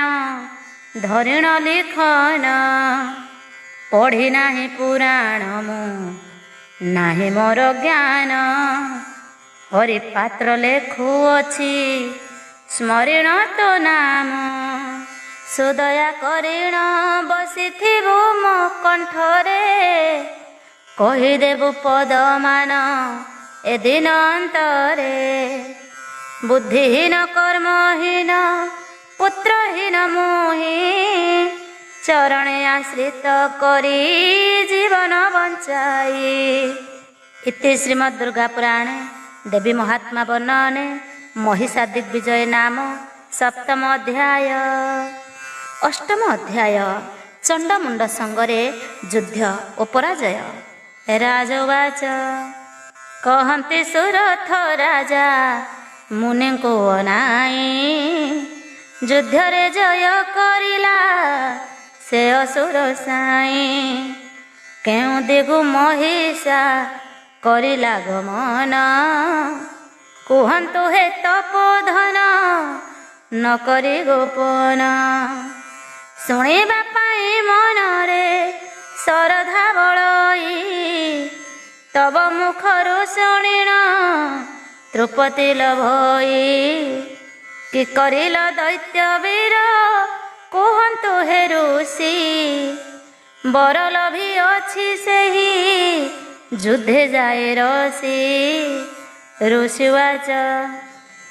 ଧରିଣ ଲିଖନ। ପଢ଼ି ନାହିଁ ପୁରାଣ ମୁଁ ନାହିଁ ମୋର ଜ୍ଞାନ, ହରିପାତ୍ର ଲେଖୁଅଛି ସ୍ମରିଣ ତୋ ନାମ। ସୁଦୟା କରିଣ ବସିଥିବୁ ମୋ କଣ୍ଠରେ, କହିଦେବୁ ପଦମାନ ଏ ଦିନ ଅନ୍ତରେ। ବୁଦ୍ଧିହୀନ କର୍ମହୀନ ପୁତ୍ରହୀନ ମୁହିଁ, ଚରଣେ ଆଶ୍ରିତ କରି ଜୀବନ ବଞ୍ଚାଇ। ଇତି ଶ୍ରୀମଦ୍ ଦୁର୍ଗା ପୁରାଣେ ଦେବୀ ମହାତ୍ମା ବର୍ଣ୍ଣନେ ମହିଷା ଦିଗ୍ବିଜୟ ନାମ ସପ୍ତମ ଅଧ୍ୟାୟ। ଅଷ୍ଟମ ଅଧ୍ୟାୟ ଚଣ୍ଡମୁଣ୍ଡ ସଙ୍ଗରେ ଯୁଦ୍ଧ ଓ ପରାଜୟ। ରାଜବାଚ କହନ୍ତି ସୁରଥ ରାଜା ମୁନିଙ୍କୁ ଅନାଇ, ଯୁଦ୍ଧରେ ଜୟ କରିଲା ସେ ଅସୁର ସାଇଁ। କେଉଁ ଦିଗୁ ମହିଷା କରିଲା ଗମନ, କୁହନ୍ତୁ ହେ ତପୋଧନ ନ କରି ଗୋପନ। ଶୁଣିବା ପାଇଁ ମନରେ ଶରଧା ବଳଇ, ତବ ମୁଖରୁ ଶୁଣିଣ ତୃପତି ଲଭଇ। କି କରିଲ ଦୈତ୍ୟ ବୀର କୁହନ୍ତୁ ହେ ଋଷି, ବର ଲୋଭି ଅଛି ସେହି ଯୁଦ୍ଧେ ଯାଏ ରସି। ଋଷିବାଚ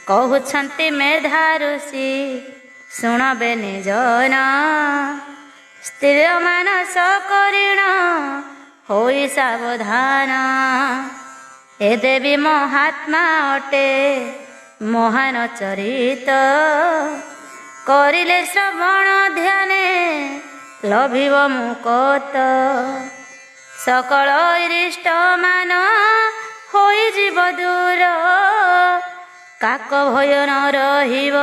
କହୁଛନ୍ତି ମେଧା ଋଷି, ଶୁଣବେ ନିଜନ। ସ୍ଥିର ମାନସ କରିଣ ହୋଇ ସାବଧାନ, ଏ ଦେବୀ ମହାତ୍ମା ଅଟେ ମହାନ ଚରିତ। କରିଲେ ଶ୍ରବଣ ଧ୍ୟାନେ ଲଭିବ ମୁକତ, ସକଳ ଇରିଷ୍ଟ ମାନ ହୋଇଯିବ ଦୂର। କାକ ଭୟ ନ ରହିବ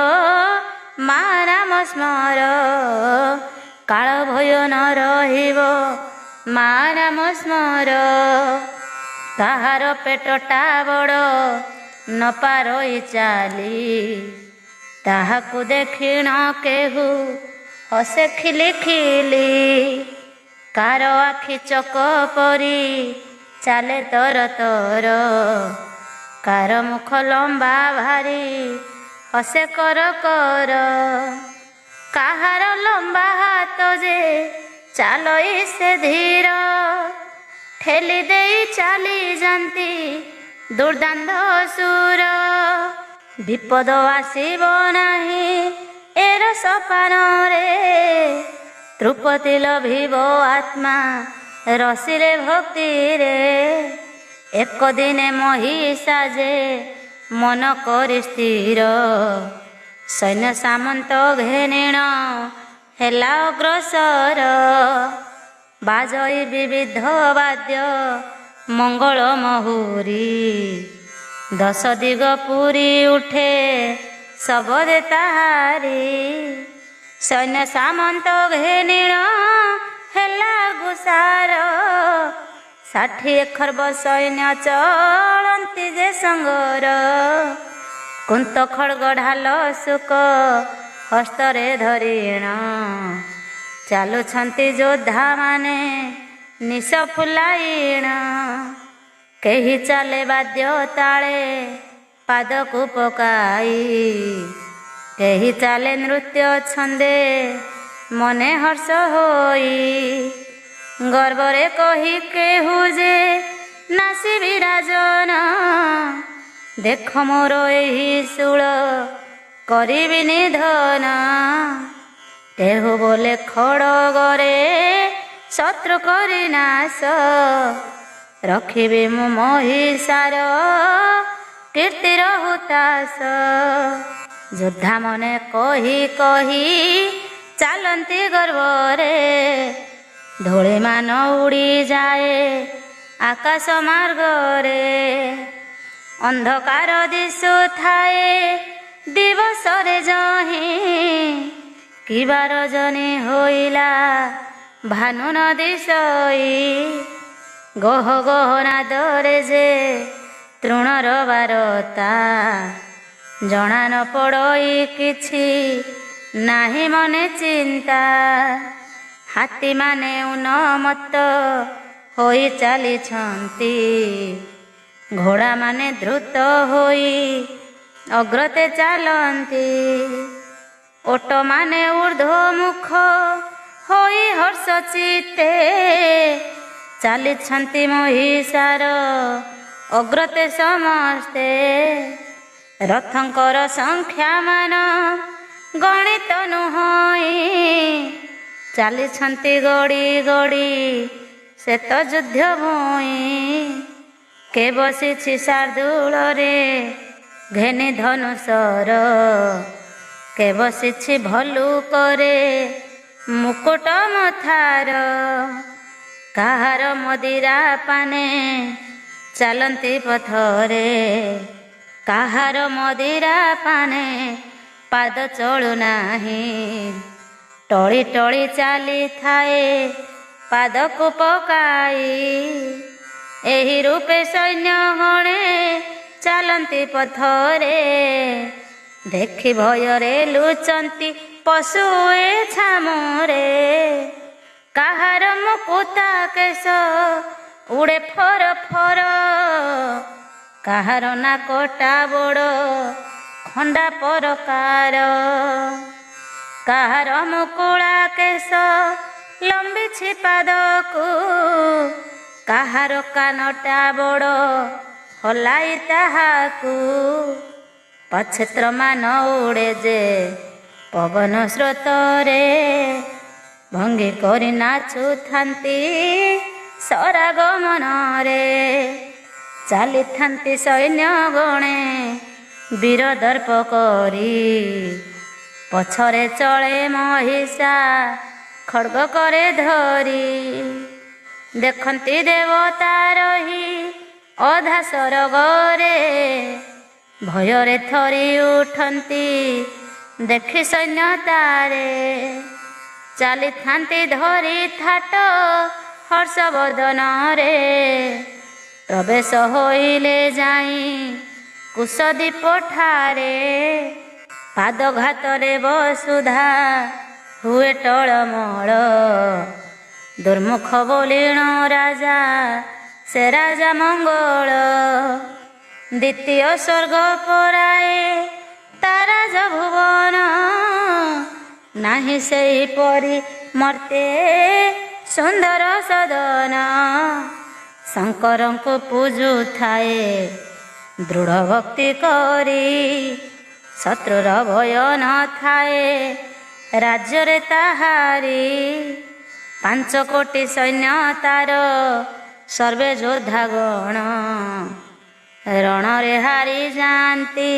ମା ନାମ ସ୍ମର, କାଳ ଭୟ ନ ରହିବ ମା ନାମ ସ୍ମର। କାହାର ପେଟଟା ବଡ଼ ନ ପାରଇ ଚାଲି, ତାହାକୁ ଦେଖିଣ କେହୁ ହସେ ଖିଲି ଖିଲି। କାର ଆଖି ଚକ ପରି ଚାଲେ ତର ତର, କାର ମୁଖ ଲମ୍ବା ଭାରି ହସେ କର କର। କାହାର ଲମ୍ବା ହାତ ଯେ ଚାଲଇ ସେ ଧୀର, ଠେଲି ଦେଇ ଚାଲି ଯାନ୍ତି ଦୁର୍ଦାନ୍ତ ସୁର। ବିପଦ ଆସିବ ନାହିଁ ଏର ସପାନରେ, ତୃପତି ଲଭିବ ଆତ୍ମା ରସିଲେ ଭକ୍ତିରେ। ଏକ ଦିନେ ମହିଷା ଯେ ମନ କରି ସ୍ଥିର, ସୈନ୍ୟ ସାମନ୍ତ ଘେନିଣ ହେଲା ଅଗ୍ରସର। ବାଜଇ ବିବିଧ ବାଦ୍ୟ ମଙ୍ଗଳ ମହୁରୀ, ଦଶ ଦିଗ ପୁରୀ ଉଠେ ଶବଦେ ତାହାରି। ସୈନ୍ୟ ସାମନ୍ତ ଘେନିଣ ହେଲା ଗୁସାର, 60 ଖର୍ବ ସୈନ୍ୟ ଚଳନ୍ତି ଯେ ସଙ୍ଗର। କୁନ୍ତ ଖଡ୍ଗ ଢାଲ ଶୁକ ହସ୍ତରେ ଧରିଣ, ଚାଲୁଛନ୍ତି ଯୋଦ୍ଧା ମାନେ ନିଶ ଫୁଲାଇଣ। କେହି ଚାଲେ ବାଦ୍ୟ ତାଳେ ପାଦକୁ ପକାଇ, କେହି ଚାଲେ ନୃତ୍ୟ ଛନ୍ଦେ ମନେ ହର୍ଷ ହୋଇ। ଗର୍ବରେ କହି କେହୁ ଯେ ନାସି ବିରାଜନ, ଦେଖ ମୋର ଏହି ଶୂଳ କରିବି ନିଧନ। କେହୁ ବୋଲେ ଖଡଗରେ ଶତ୍ରୁ କରି ନାଶ, ରଖିବି ମୁଁ ମହିଷାର କୀର୍ତ୍ତିର ହୁତାଶ। ଯୋଦ୍ଧା ମନେ କହି କହି ଚାଲନ୍ତି ଗର୍ବରେ, ଧୂଳିମାନ ଉଡ଼ିଯାଏ ଆକାଶ ମାର୍ଗରେ। ଅନ୍ଧକାର ଦିଶୁଥାଏ ଦିବସରେ ଯହିଁ, କିବା ରଜନୀ ହୋଇଲା ଭାନୁ ନ ଦିଶଇ। ଗହ ଗହ ନାଦରେ ଯେ ତୃଣର ବାରତା, ଜଣା ନ ପଡ଼ଇ କିଛି ନାହିଁ ମନେ ଚିନ୍ତା। ହାତୀମାନେ ଉନ୍ମତ୍ତ ହୋଇ ଚାଲିଛନ୍ତି, ଘୋଡ଼ାମାନେ ଦ୍ରୁତ ହୋଇ ଅଗ୍ରତେ ଚାଲନ୍ତି। ଓଟମାନେ ଊର୍ଦ୍ଧ୍ୱମୁଖ ହୋଇ ହର୍ଷ ଚିତ୍ତେ, ଚାଲିଛନ୍ତି ମହିଷାର ଅଗ୍ରତେ ସମସ୍ତେ। ରଥଙ୍କର ସଂଖ୍ୟାମାନ ଗଣିତ ନୁହଁଇ, ଚାଲିଛନ୍ତି ଗଡ଼ି ଗଡ଼ି ଶ୍ଵେତ ଯୁଦ୍ଧ ଭୂଇଁ। କେ ବସିଛି ଶାର୍ଦୂଳରେ ଘେନି ଧନୁଶର, କେ ବସିଛି ଭଲ୍ଲୁକରେ ମୁକୁଟ ମଥାର। କାହାର ମଦିରା ପାନେ ଚାଲନ୍ତି ପଥରେ, କାହାର ମଦିରା ପାନେ ପାଦ ଚଳୁନାହିଁ। ଟଳି ଟଳି ଚାଲିଥାଏ ପାଦକୁ ପକାଇ, ଏହି ରୂପେ ସୈନ୍ୟ ଗଣେ ଚାଲନ୍ତି ପଥରେ। ଦେଖି ଭୟରେ ଲୁଚନ୍ତି ପଶୁ ଏ ଛାମୁରେ। କାହାର ମୁକୁତା କେଶ ଉଡ଼େ ଫର ଫର। କାହାର ନାକଟା ବଡ଼ ଖଣ୍ଡା ପରକାର। କାହାର ମୁକୁଳା କେଶ ଲମ୍ବିଛି ପାଦକୁ। କାହାର କାନଟା ବଡ଼ ହଲାଇ ତାହାକୁ। ପଛତ୍ର ମାନ ଉଡ଼େ ଯେ ପବନ ସ୍ରୋତରେ। ଭଙ୍ଗି କରି ନାଚୁଥାନ୍ତି ସରାଗ ମନରେ। ଚାଲିଥାନ୍ତି ସୈନ୍ୟ ଗଣେ ବୀର ଦର୍ପ କରି। ପଛରେ ଚଳେ ମହିଷା ଖଡ଼୍ଗ କରେ ଧରି। ଦେଖନ୍ତି ଦେବତା ରହି ଅଧା ସରଗରେ। ଭୟରେ ଥରି ଉଠନ୍ତି ଦେଖି ସୈନ୍ୟ ତାରେ। ଚାଲିଥାନ୍ତି ଧରି ଥାଟ ହର୍ଷବର୍ଦ୍ଧନରେ। ପ୍ରବେଶ ହୋଇଲେ ଯାଇ କୁଶଦୀପ ଠାରେ। ପାଦଘାତରେ ବସୁଧା ହୁଏ ଟଳମଳ। ଦୁର୍ମୁଖ ବୋଲିଣ ରାଜା ସେ ରାଜା ମଙ୍ଗଳ। ଦ୍ୱିତୀୟ ସ୍ୱର୍ଗ ପରାଏ ତା ରାଜ ଭୁବନ। ନାହିଁ ସେହିପରି ମର୍ତ୍ତେ ସୁନ୍ଦର ସଦନ। ଶଙ୍କରଙ୍କୁ ପୂଜୁଥାଏ ଦୃଢ଼ ଭକ୍ତି କରି। ଶତ୍ରୁର ଭୟ ନଥାଏ ରାଜ୍ୟରେ ତାହାରି। 5 କୋଟି ସୈନ୍ୟ ତାର ସର୍ବେ ଯୋଦ୍ଧାଗଣ। ରଣରେ ହାରି ଯାଆନ୍ତି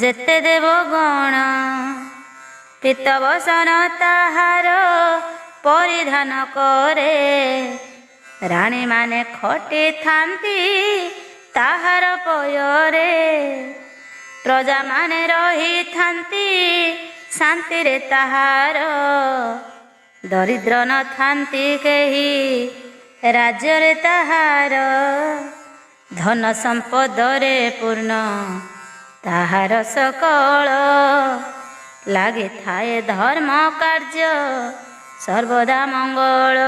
ଯେତେ ଦେବଗଣ। ପୀତବସନ ତାହାର ପରିଧାନ କରେ। ରାଣୀମାନେ ଖଟିଥାନ୍ତି ତାହାର ପୟରେ। ପ୍ରଜାମାନେ ରହିଥାନ୍ତି ଶାନ୍ତିରେ ତାହାର। ଦରିଦ୍ର ନଥାନ୍ତି କେହି ରାଜ୍ୟରେ ତାହାର। ଧନ ସମ୍ପଦରେ ପୂର୍ଣ୍ଣ ତାହାର ସକଳ। ଲାଗିଥାଏ ଧର୍ମ କାର୍ଯ୍ୟ ସର୍ବଦା ମଙ୍ଗଳ।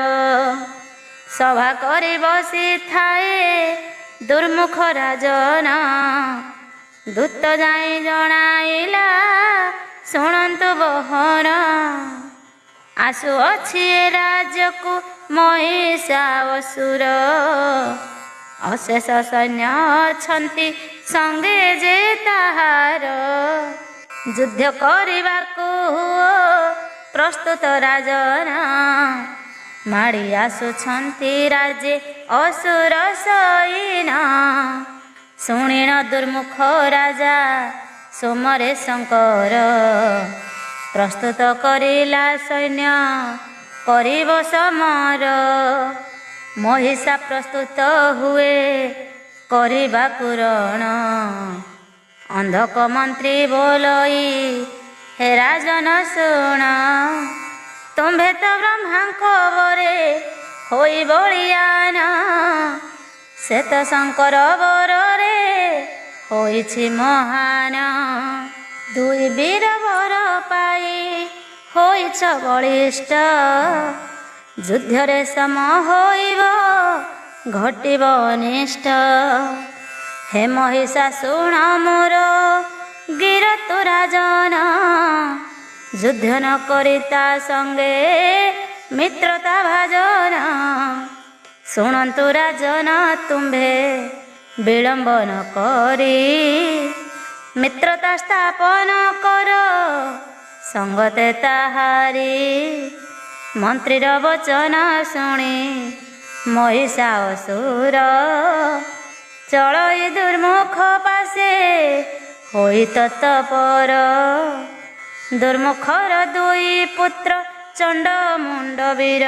ସଭା କରି ବସିଥାଏ ଦୁର୍ମୁଖ ରାଜନ। ଦୂତ ଯାଇ ଜଣାଇଲା ଶୁଣନ୍ତୁ ବହନ। ଆସୁଅଛି ଏ ରାଜ୍ୟକୁ ମହିଷା ଅସୁର। ଅଶେଷ ସୈନ୍ୟ ଅଛନ୍ତି ସଙ୍ଗେ ଯେ ତାହାର। ଯୁଦ୍ଧ କରିବାକୁ ପ୍ରସ୍ତୁତ ରାଜନ। ମାଡ଼ି ଆସୁଛନ୍ତି ରାଜେ ଅସୁର ସୈନ। ଶୁଣିଣ ଦୁର୍ମୁଖ ରାଜା ସୋମରେ ଶଙ୍କର। ପ୍ରସ୍ତୁତ କରିଲା ସୈନ୍ୟ କରିବ ସମର। ମହିଷା ପ୍ରସ୍ତୁତ ହୁଏ କରିବାକୁ ରଣ। ଅନ୍ଧକ ମନ୍ତ୍ରୀ ବୋଲଇ ହେ ରାଜନ ଶୁଣ। ତୁମ୍ଭେ ତ ବ୍ରହ୍ମାଙ୍କ ବରେ ହୋଇ ବଳିୟାନ। ସେ ତ ଶଙ୍କର ବରରେ ହୋଇଛି ମହାନ। 2 ବୀର ବର ପାଇ ହୋଇଛ ବଳିଷ୍ଠ। ଯୁଦ୍ଧରେ ସମ ହୋଇବ ଘଟିବ ଅନିଷ୍ଟ। ହେ ମହିଷା ଶୁଣ ମୋର ଗିରତୁ ରାଜନ। ଯୁଦ୍ଧ ନ କରି ତା ସଙ୍ଗେ ମିତ୍ରତା ଭାଜନ। ଶୁଣନ୍ତୁ ରାଜନ ତୁମ୍ଭେ ବିଳମ୍ବ ନ କରି। ମିତ୍ରତା ସ୍ଥାପନ କର ସଙ୍ଗତେ ତାହାରି। ମନ୍ତ୍ରୀର ବଚନ ଶୁଣି ମହିଷା ଅସୁର। ଚଳଇ ଦୁର୍ମୁଖ ପାଶେ ହୋଇ ତତ୍ପର। ଦୁର୍ମୁଖର 2 ପୁତ୍ର ଚଣ୍ଡ ମୁଣ୍ଡ ବୀର।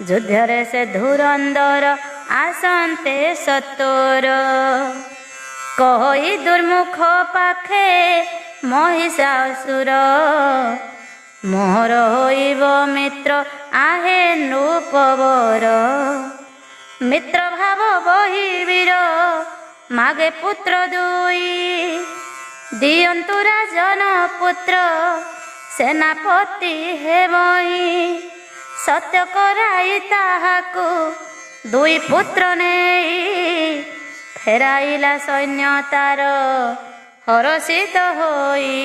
ଯୁଦ୍ଧରେ ସେ ଧୁରନ୍ଧର ଆସନ୍ତେ ସତ୍ୱର। କହି ଦୁର୍ମୁଖ ପାଖେ ମହିଷା ଅସୁର। ମୋହର ହୋଇବ ମିତ୍ର ଆହେ ନୃପବର। ମିତ୍ର ଭାବ ବହି ବୀର ମାଗେ ପୁତ୍ର ଦୁଇ। ଦିଅନ୍ତୁ ରାଜନ ପୁତ୍ର ସେନାପତି ହେବଇଁ। ସତ୍ୟ କରାଇ ତାହାକୁ ଦୁଇ ପୁତ୍ର ନେଇ। ଫେରାଇଲା ସୈନ୍ୟ ତାର ହରଷିତ ହୋଇ।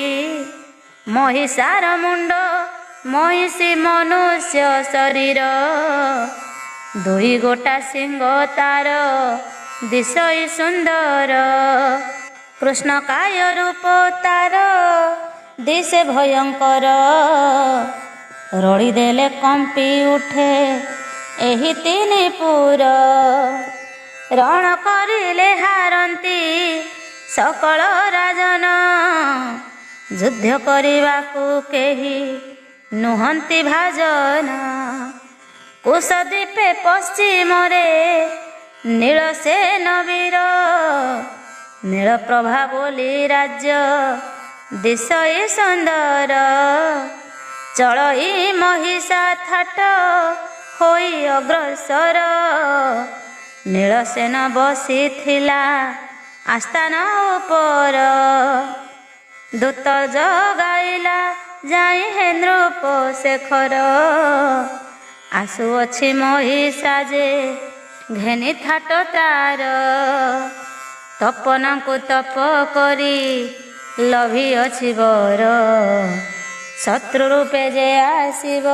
ମହିଷାର ମୁଣ୍ଡ ମହିଷୀ ମନୁଷ୍ୟ ଶରୀର। ଦୁଇ ଗୋଟା ସିଂହ ତାର ଦିଶଇ ସୁନ୍ଦର। କୃଷ୍ଣକାୟ ରୂପ ତାର ଦିଶେ ଭୟଙ୍କର। ରଳିଦେଲେ କମ୍ପି ଉଠେ ଏହି ତିନି ପୁର। ରଣ କରିଲେ ହାରନ୍ତି ସକଳ ରାଜନ। ଯୁଦ୍ଧ କରିବାକୁ କେହି ନୁହନ୍ତି ଭାଜନ। କୁଶଦ୍ୱୀପେ ପଶ୍ଚିମରେ ନୀଳସେନ ବୀର। ନୀଳପ୍ରଭା ବୋଲି ରାଜ୍ୟ ଦିଶଇ ସୁନ୍ଦର। ଚଳଇ ମହିଷା ଥାଟ ହୋଇ ଅଗ୍ରସର। ନୀଳସେନ ବସିଥିଲା ଆସ୍ଥାନ ଉପର। ଦୂତ ଜଗାଇଲା ଯାଇ ହେ ନୃପ ଶେଖର। ଆସୁଅଛି ମହିଷା ଯେ ଘେନି ଥାଟ ତାର। ତପନଙ୍କୁ ତପ କରି ଲଭିଅଛି ବର। ଶତ୍ରୁ ରୂପେ ଯେ ଆସିବ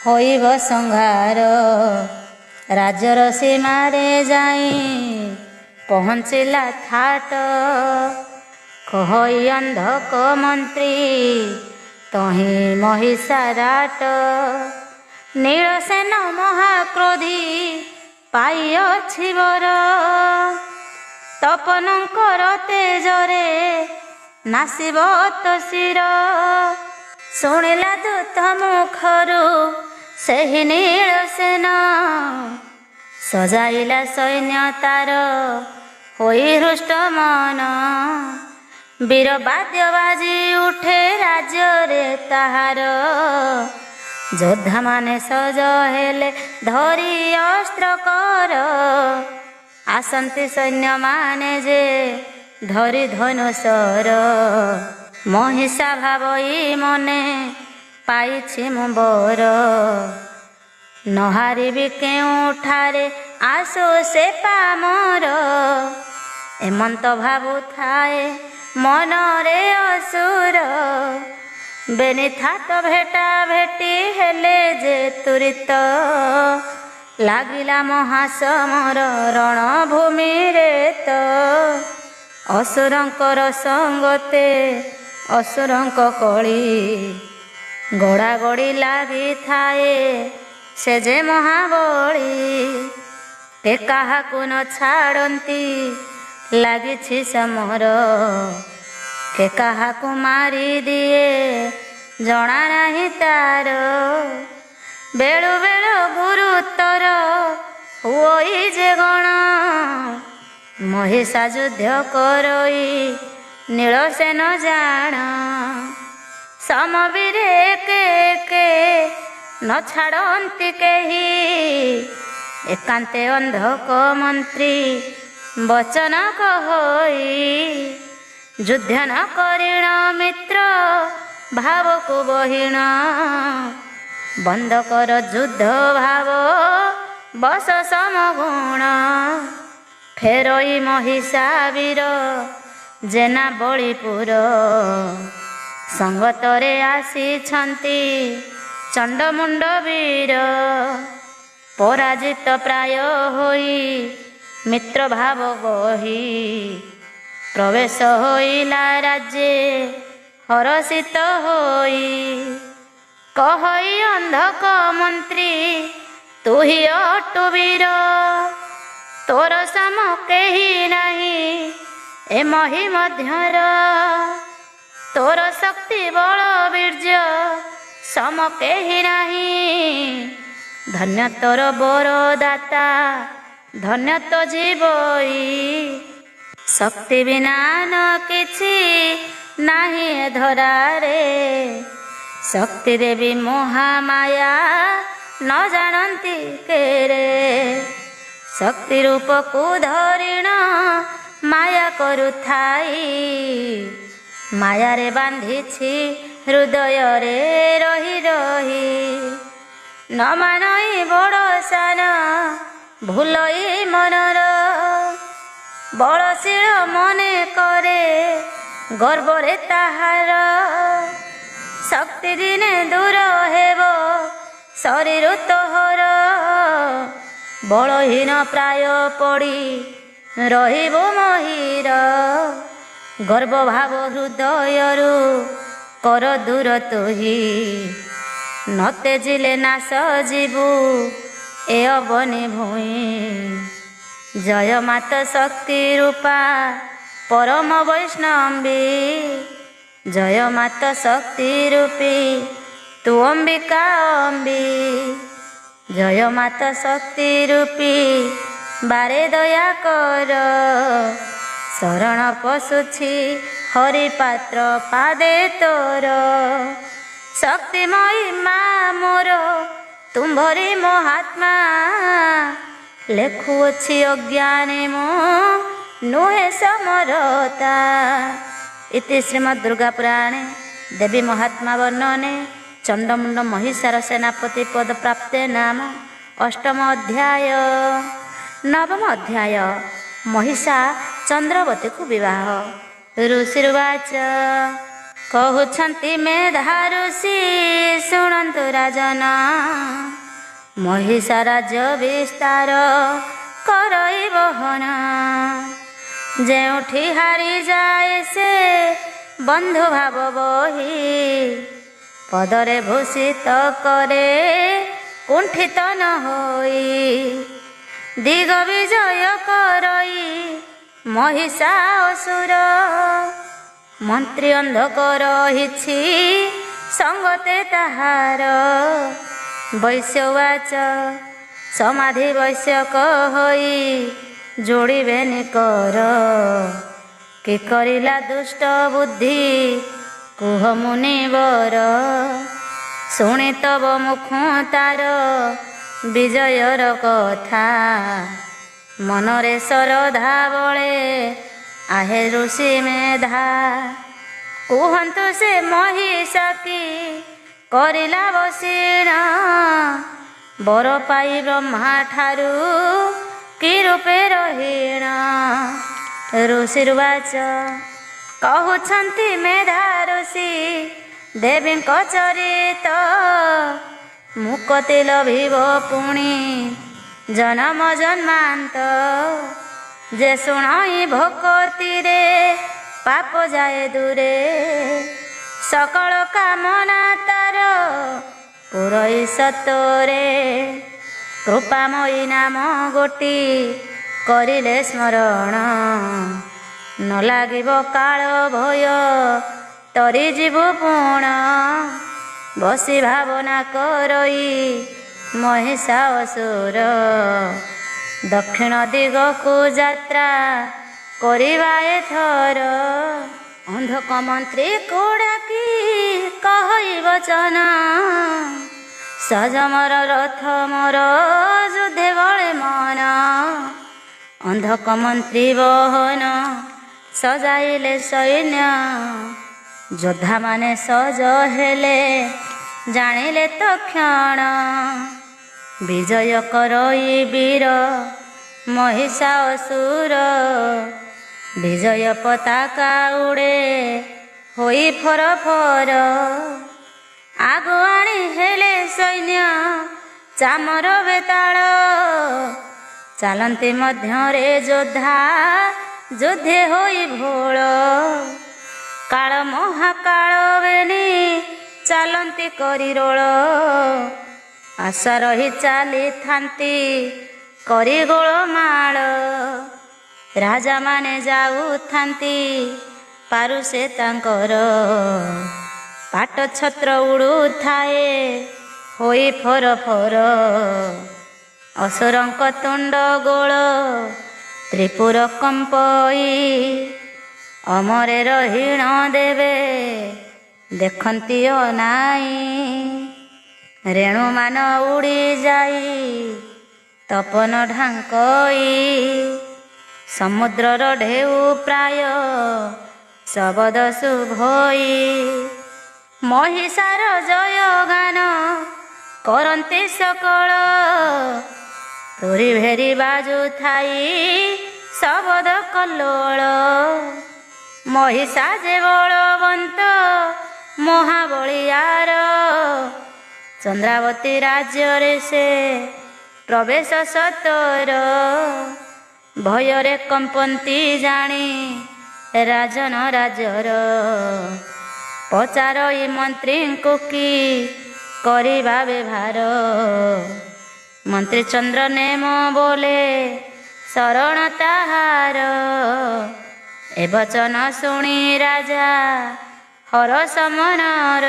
ହୋଇବ ସଂହାର। ରାଜର ସୀମାରେ ଯାଇ ପହଞ୍ଚିଲା ଥାଟ। କହଇ ଅନ୍ଧକ ମନ୍ତ୍ରୀ ତହିଁ ମହିଷାରାଟ। ନୀଳସେନ ମହାକ୍ରୋଧୀ ପାଇଅଛି ବର। ତପନଙ୍କର ତେଜରେ ନାସିବ ତ ଶିର। ଶୁଣିଲା ଦୂତ ମୁଖରୁ ସେହି ନୀଳସେନ। ସଜାଇଲା ସୈନ୍ୟ ତାର ହୋଇ ହୃଷ୍ଟ ମନ। ବୀର ବାଦ୍ୟ ବାଜି ଉଠେ ରାଜ୍ୟରେ ତାହାର। ଯୋଦ୍ଧାମାନେ ସଜ ହେଲେ ଧରି ଅସ୍ତ୍ର କର। ଆସନ୍ତି ସୈନ୍ୟମାନେ ଯେ ଧରି ଧନୁଶର। ମହିଷା ଭାବଇ ମନେ ପାଇଛି ମୁଁ ବର। ନହାରିବି କେଉଁଠାରେ ଆସୁ ସେ ପାମର। ଏମନ୍ତ ଭାବୁଥାଏ ମନରେ ଅସୁର। ବେନି ଥାଟ ଭେଟା ଭେଟି ହେଲେ ଯେ ତୁରିତ। ଲାଗିଲା ମହାସମର ରଣଭୂମିରେ ତ। ଅସୁରଙ୍କର ସଙ୍ଗତେ ଅସୁରଙ୍କ କଳି। ଗଡ଼ା ଗଡ଼ି ଲାଗିଥାଏ ସେ ଯେ ମହାବଳୀ। କେ କାହାକୁ ନ ଛାଡ଼ନ୍ତି ଲାଗିଛି ସମର। କେ କାହାକୁ ମାରିଦିଏ ଜଣା ନାହିଁ ତାର। ବେଳୁ ବେଳୁ ଗୁରୁତର ହୁଅଇ ଯେ ଗଣ। ମହିଷା ଯୁଦ୍ଧ କରଇ ନୀଳସେନ ଜାଣ। ସମବୀରେ କେ କେ ନ ଛାଡ଼ନ୍ତି କେହି। ଏକାନ୍ତେ ଅନ୍ଧକ ମନ୍ତ୍ରୀ ବଚନ କହଇ। ଯୁଦ୍ଧ ନ କରିଣ ମିତ୍ର ଭାବକୁ ବହିଣ। ବନ୍ଦ କର ଯୁଦ୍ଧ ଭାବ ବସ ସମଗୁଣ। ଫେରଇ ମହିଷା ବୀର ଜେନା ବଳିପୁର। ସଙ୍ଗତରେ ଆସିଛନ୍ତି ଚଣ୍ଡମୁଣ୍ଡ ବୀର। ପରାଜିତ ପ୍ରାୟ ହୋଇ ମିତ୍ର ଭାବ ବହି। ପ୍ରବେଶ ହୋଇଲା ରାଜ୍ୟେ ହରଷିତ ହୋଇ। କହଇ ଅନ୍ଧକ ମନ୍ତ୍ରୀ ତୁହି ଅଟୁ ବୀର। ତୋର ସମ କେହି ନାହିଁ ଏ ମହି ମଧ୍ୟର। ତୋର ଶକ୍ତି ବଳ ବୀର୍ଯ୍ୟ ସମ କେହି ନାହିଁ। ଧନ୍ୟ ତୋର ବରଦାତା ଧନ୍ୟ ତ ଜୀବଇ। ଶକ୍ତି ବିନା ନ କିଛି ନାହିଁ ଏ ଧରାରେ। ଶକ୍ତି ଦେବୀ ମହାମାୟା ନ ଜାଣନ୍ତି କେରେ। ଶକ୍ତି ରୂପକୁ ଧରିଣ ମାୟା କରୁଥାଇ ମାୟାରେ ବାନ୍ଧିଛି ହୃଦୟରେ ରହି ରହି। ନ ମାନଇ ବଡ଼ ସାନ ଭୁଲଇ ମନର ବଳଶୀଳ ମନେ କରେ ଗର୍ବରେ ତାହାର। ଶକ୍ତି ଦିନେ ଦୂର ହେବ ଶରୀର ତୋହର ବଳହୀନ ପ୍ରାୟ ପଡ଼ି ରହିବ ମହିର। ଗର୍ଭଭାବ ହୃଦୟରୁ କର ଦୂର ତୁହି ନ ତେଜିଲେ ନାଶ ଯିବୁ ଏ ଅବନି ଭୂଇଁ। ଜୟ ମାତ ଶକ୍ତି ରୂପା ପରମ ବୈଷ୍ଣବୀ ଜୟ ମାତ ଶକ୍ତି ରୂପୀ ତୁ ଅମ୍ବିକା ଅମ୍ବି। ଜୟ ମାତ ଶକ୍ତି ରୂପୀ ବାରେ ଦୟା କର ଶରଣ ପଶୁଛି ହରିପାତ୍ର ପାଦେ ତୋର। ଶକ୍ତିମୟୀ ମା ମୋର ତୁମ୍ଭରି ମହାତ୍ମା ଲେଖୁଅଛି ଅଜ୍ଞାନୀ ମୁଁ ନୁହେଁ ସମରତା। ଇତି ଶ୍ରୀମଦ୍ ଦୁର୍ଗା ପୁରାଣେ ଦେବୀ ମହାତ୍ମା ବର୍ଣ୍ଣନେ ଚଣ୍ଡମୁଣ୍ଡ ମହିଷାର ସେନାପତି ପଦ ପ୍ରାପ୍ତେ ନାମ ଅଷ୍ଟମ ଅଧ୍ୟାୟ। ନବମ ଅଧ୍ୟାୟ ମହିଷା ଚନ୍ଦ୍ରବତୀକୁ ବିବାହ। ଋଷିର୍ବାଚ କହୁଛନ୍ତି ମେଧା ଋଷି ଶୁଣନ୍ତୁ ରାଜନ। ମହିଷା ରାଜ୍ୟ ବିସ୍ତାର କରଇ ବହନ। ଯେଉଁଠି ହାରିଯାଏ ସେ ବନ୍ଧୁ ଭାବ ବହି ପଦରେ ଭୂଷିତ କରେ କୁଣ୍ଠିତ ନ ହୋଇ। ଦିଗ ବିଜୟ କରଇ ମହିଷା ଅସୁର ମନ୍ତ୍ରୀ ଅନ୍ଧକ ରହିଛି ସଙ୍ଗତେ ତାହାର। ବୈଶ୍ୟବାଚ ସମାଧି ବୈଶ୍ୟକ ହୋଇ ଯୋଡ଼ିବେନି କର। କି କରିଲା ଦୁଷ୍ଟ ବୁଦ୍ଧି କୁହ ମୁନିବର। ଶୁଣି ତବ ମୁଖ ତାର ବିଜୟର କଥା ମନରେ ଶରଧା ବଳେ ଆହେ ଋଷି ମେଧା। କୁହନ୍ତୁ ସେ ମହିଷା କି କରିଲା ବସିଣ ବର ପାଇ ବ୍ରହ୍ମା ଠାରୁ କି ରୂପେ ରହୀଣ। ଋଷିର୍ବାଚ କହୁଛନ୍ତି ମେଧା ଋଷି ଦେବୀଙ୍କ ଚରିତ ମୁକତି ଲଭିବ ପୁଣି ଜନମ ଜନ୍ମାନ୍ତ। ଯେ ଶୁଣଇ ଭକତିରେ ପାପ ଯାଏ ଦୂରେ ସକଳ କାମନା ତାର ପୁରଇ ସତରେ। କୃପାମୟୀ ନାମ ଗୋଟି କରିଲେ ସ୍ମରଣ ନ ଲାଗିବ କାଳ ଭୟ ତରି ଯିବୁ ପୁଣ। ବସି ଭାବନା କରଇ ମହିଷା ଅସୁର ଦକ୍ଷିଣ ଦିଗକୁ ଯାତ୍ରା କରିବା ଏଥର। ଅନ୍ଧକ ମନ୍ତ୍ରୀ ଡାକି କହଇ ବଚନ ସଜ ମୋର ରଥ ମୋର ଯୁଦ୍ଧେ ବଳେ ମନ। ଅନ୍ଧକ ମନ୍ତ୍ରୀ ବହନ ସଜାଇଲେ ସୈନ୍ୟ ଯୋଦ୍ଧାମାନେ ସଜ ହେଲେ ଜାଣିଲେ ତକ୍ଷଣ। ବିଜୟ କରଇ ବୀର ମହିଷା ଅସୁର ବିଜୟ ପତାକା ଉଡ଼େ ହୋଇ ଫର ଫର। ଆଗୁଆଣି ହେଲେ ସୈନ୍ୟ ଚାମର ବେତାଳ ଚାଲନ୍ତି ମଧ୍ୟରେ ଯୋଦ୍ଧା ଯୁଦ୍ଧେ ହୋଇ ଭୋଳ। କାଳ ମହାକାଳ ବେନି ଚାଲନ୍ତି କରିରୋଳ ଆଶା ରହି ଚାଲିଥାନ୍ତି କରି ଗୋଳମାଳ। ରାଜାମାନେ ଯାଉଥାନ୍ତି ପାରୁ ସେ ତାଙ୍କର ପାଟ ଛତ୍ର ଉଡ଼ୁଥାଏ ହୋଇ ଫର ଫର। ଅସୁରଙ୍କ ତୁଣ୍ଡ ଗୋଳ ତ୍ରିପୁର କମ୍ପଇ ଅମରେ ରହିଣ ଦେବେ ଦେଖନ୍ତି ଅନାଇ। ରେଣୁମାନ ଉଡ଼ି ଯାଇ ତପନ ଢାଙ୍କଇ ସମୁଦ୍ରର ଢେଉ ପ୍ରାୟ ଶବଦ ଶୁଭଇ ମହିଷାର ଜୟ ଗାନ କରନ୍ତି ସକଳ। ତୁରି ଭେରି ବାଜୁଥାଇ ଶବଦ କଲ୍ଲୋଳ। ମହିଷା ଯେ ବଳବନ୍ତ ମହାବଳିୟାର ଚନ୍ଦ୍ରାବତୀ ରାଜ୍ୟରେ ସେ ପ୍ରବେଶ ସତର। ଭୟରେ କମ୍ପନ୍ତି ଜାଣି ରାଜନ ରାଜର ପଚାରଇ ମନ୍ତ୍ରୀଙ୍କୁ କି କରିବା ବ୍ୟବହାର। ମନ୍ତ୍ରୀ ଚନ୍ଦ୍ର ନେମ ବୋଲେ ଶରଣ ତାହାର। ଏ ବଚନ ଶୁଣି ରାଜା ହରଷ ମନର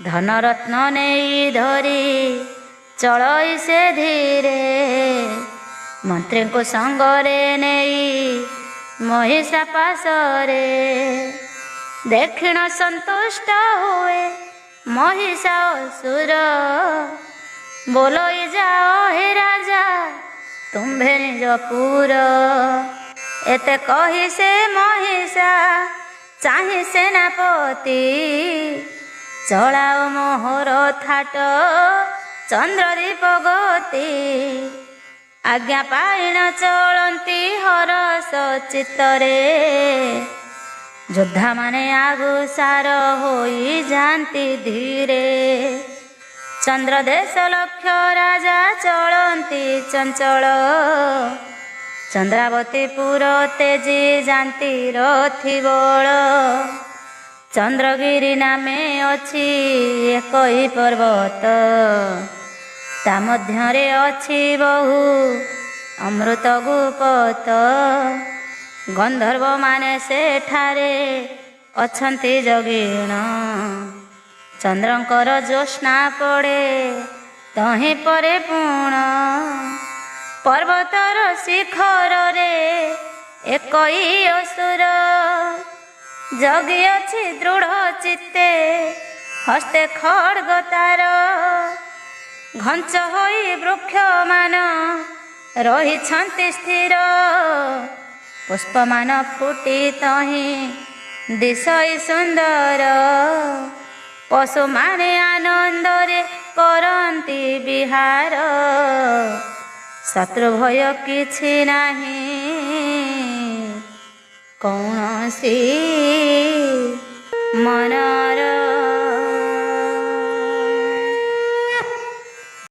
ଧନରତ୍ନ ନେଇ ଧରି ଚଳଇ ସେ ଧୀରେ। ମନ୍ତ୍ରୀଙ୍କୁ ସଙ୍ଗରେ ନେଇ ମହିଷା ପାଶରେ ଦେଖିଣ ସନ୍ତୁଷ୍ଟ ହୁଏ ମହିଷା ଅସୁର। ବୋଲଇ ଯାଅ ହେ ରାଜା ତୁମ୍ଭେ ନିଜ ପୁର। ଏତେ କହି ସେ ମହିଷା ଚାହିଁ ସେନାପତି ଚଳାଅ ମୋହର ଥାଟ ଚନ୍ଦ୍ରଦୀପ ଗତି। ଆଜ୍ଞା ପାଇଣ ଚଳନ୍ତି ହରଷ ଚିତ୍ତରେ ଯୋଦ୍ଧାମାନେ ଆଗୁସାର ହୋଇ ଯାଆନ୍ତି ଧୀରେ। ଚନ୍ଦ୍ର ଦେଶ ଲକ୍ଷ୍ୟ ରାଜା ଚଳନ୍ତି ଚଞ୍ଚଳ ଚନ୍ଦ୍ରାବତୀ ପୁର ତେଜି ଯାନ୍ତି ରଥି ବଳ। ଚନ୍ଦ୍ରଗିରି ନାମେ ଅଛି ଏକଇ ପର୍ବତ ତା ମଧ୍ୟରେ ଅଛି ବହୁ ଅମୃତ ଗୁପତ। ଗନ୍ଧର୍ବ ମାନେ ସେଠାରେ ଅଛନ୍ତି ଜଗିଣ ଚନ୍ଦ୍ରଙ୍କର ଜ୍ୟୋତ୍ସ୍ନା ପଡ଼େ ତହିଁ ପରେ ପୁଣ। ପର୍ବତର ଶିଖରରେ ଏକଇ ଅସୁର ଜଗି ଅଛି ଦୃଢ଼ ଚିତ୍ତେ ହସ୍ତେ ଖଡ୍ଗ ତାର। ଘଞ୍ଚ ହୋଇ ବୃକ୍ଷମାନ ରହିଛନ୍ତି ସ୍ଥିର ପୁଷ୍ପମାନ ଫୁଟି ତହିଁ ଦିଶଇ ସୁନ୍ଦର। ପଶୁମାନେ ଆନନ୍ଦରେ କରନ୍ତି ବିହାର ଶତ୍ରୁ ଭୟ କିଛି ନାହିଁ କୌଣସି ମନର।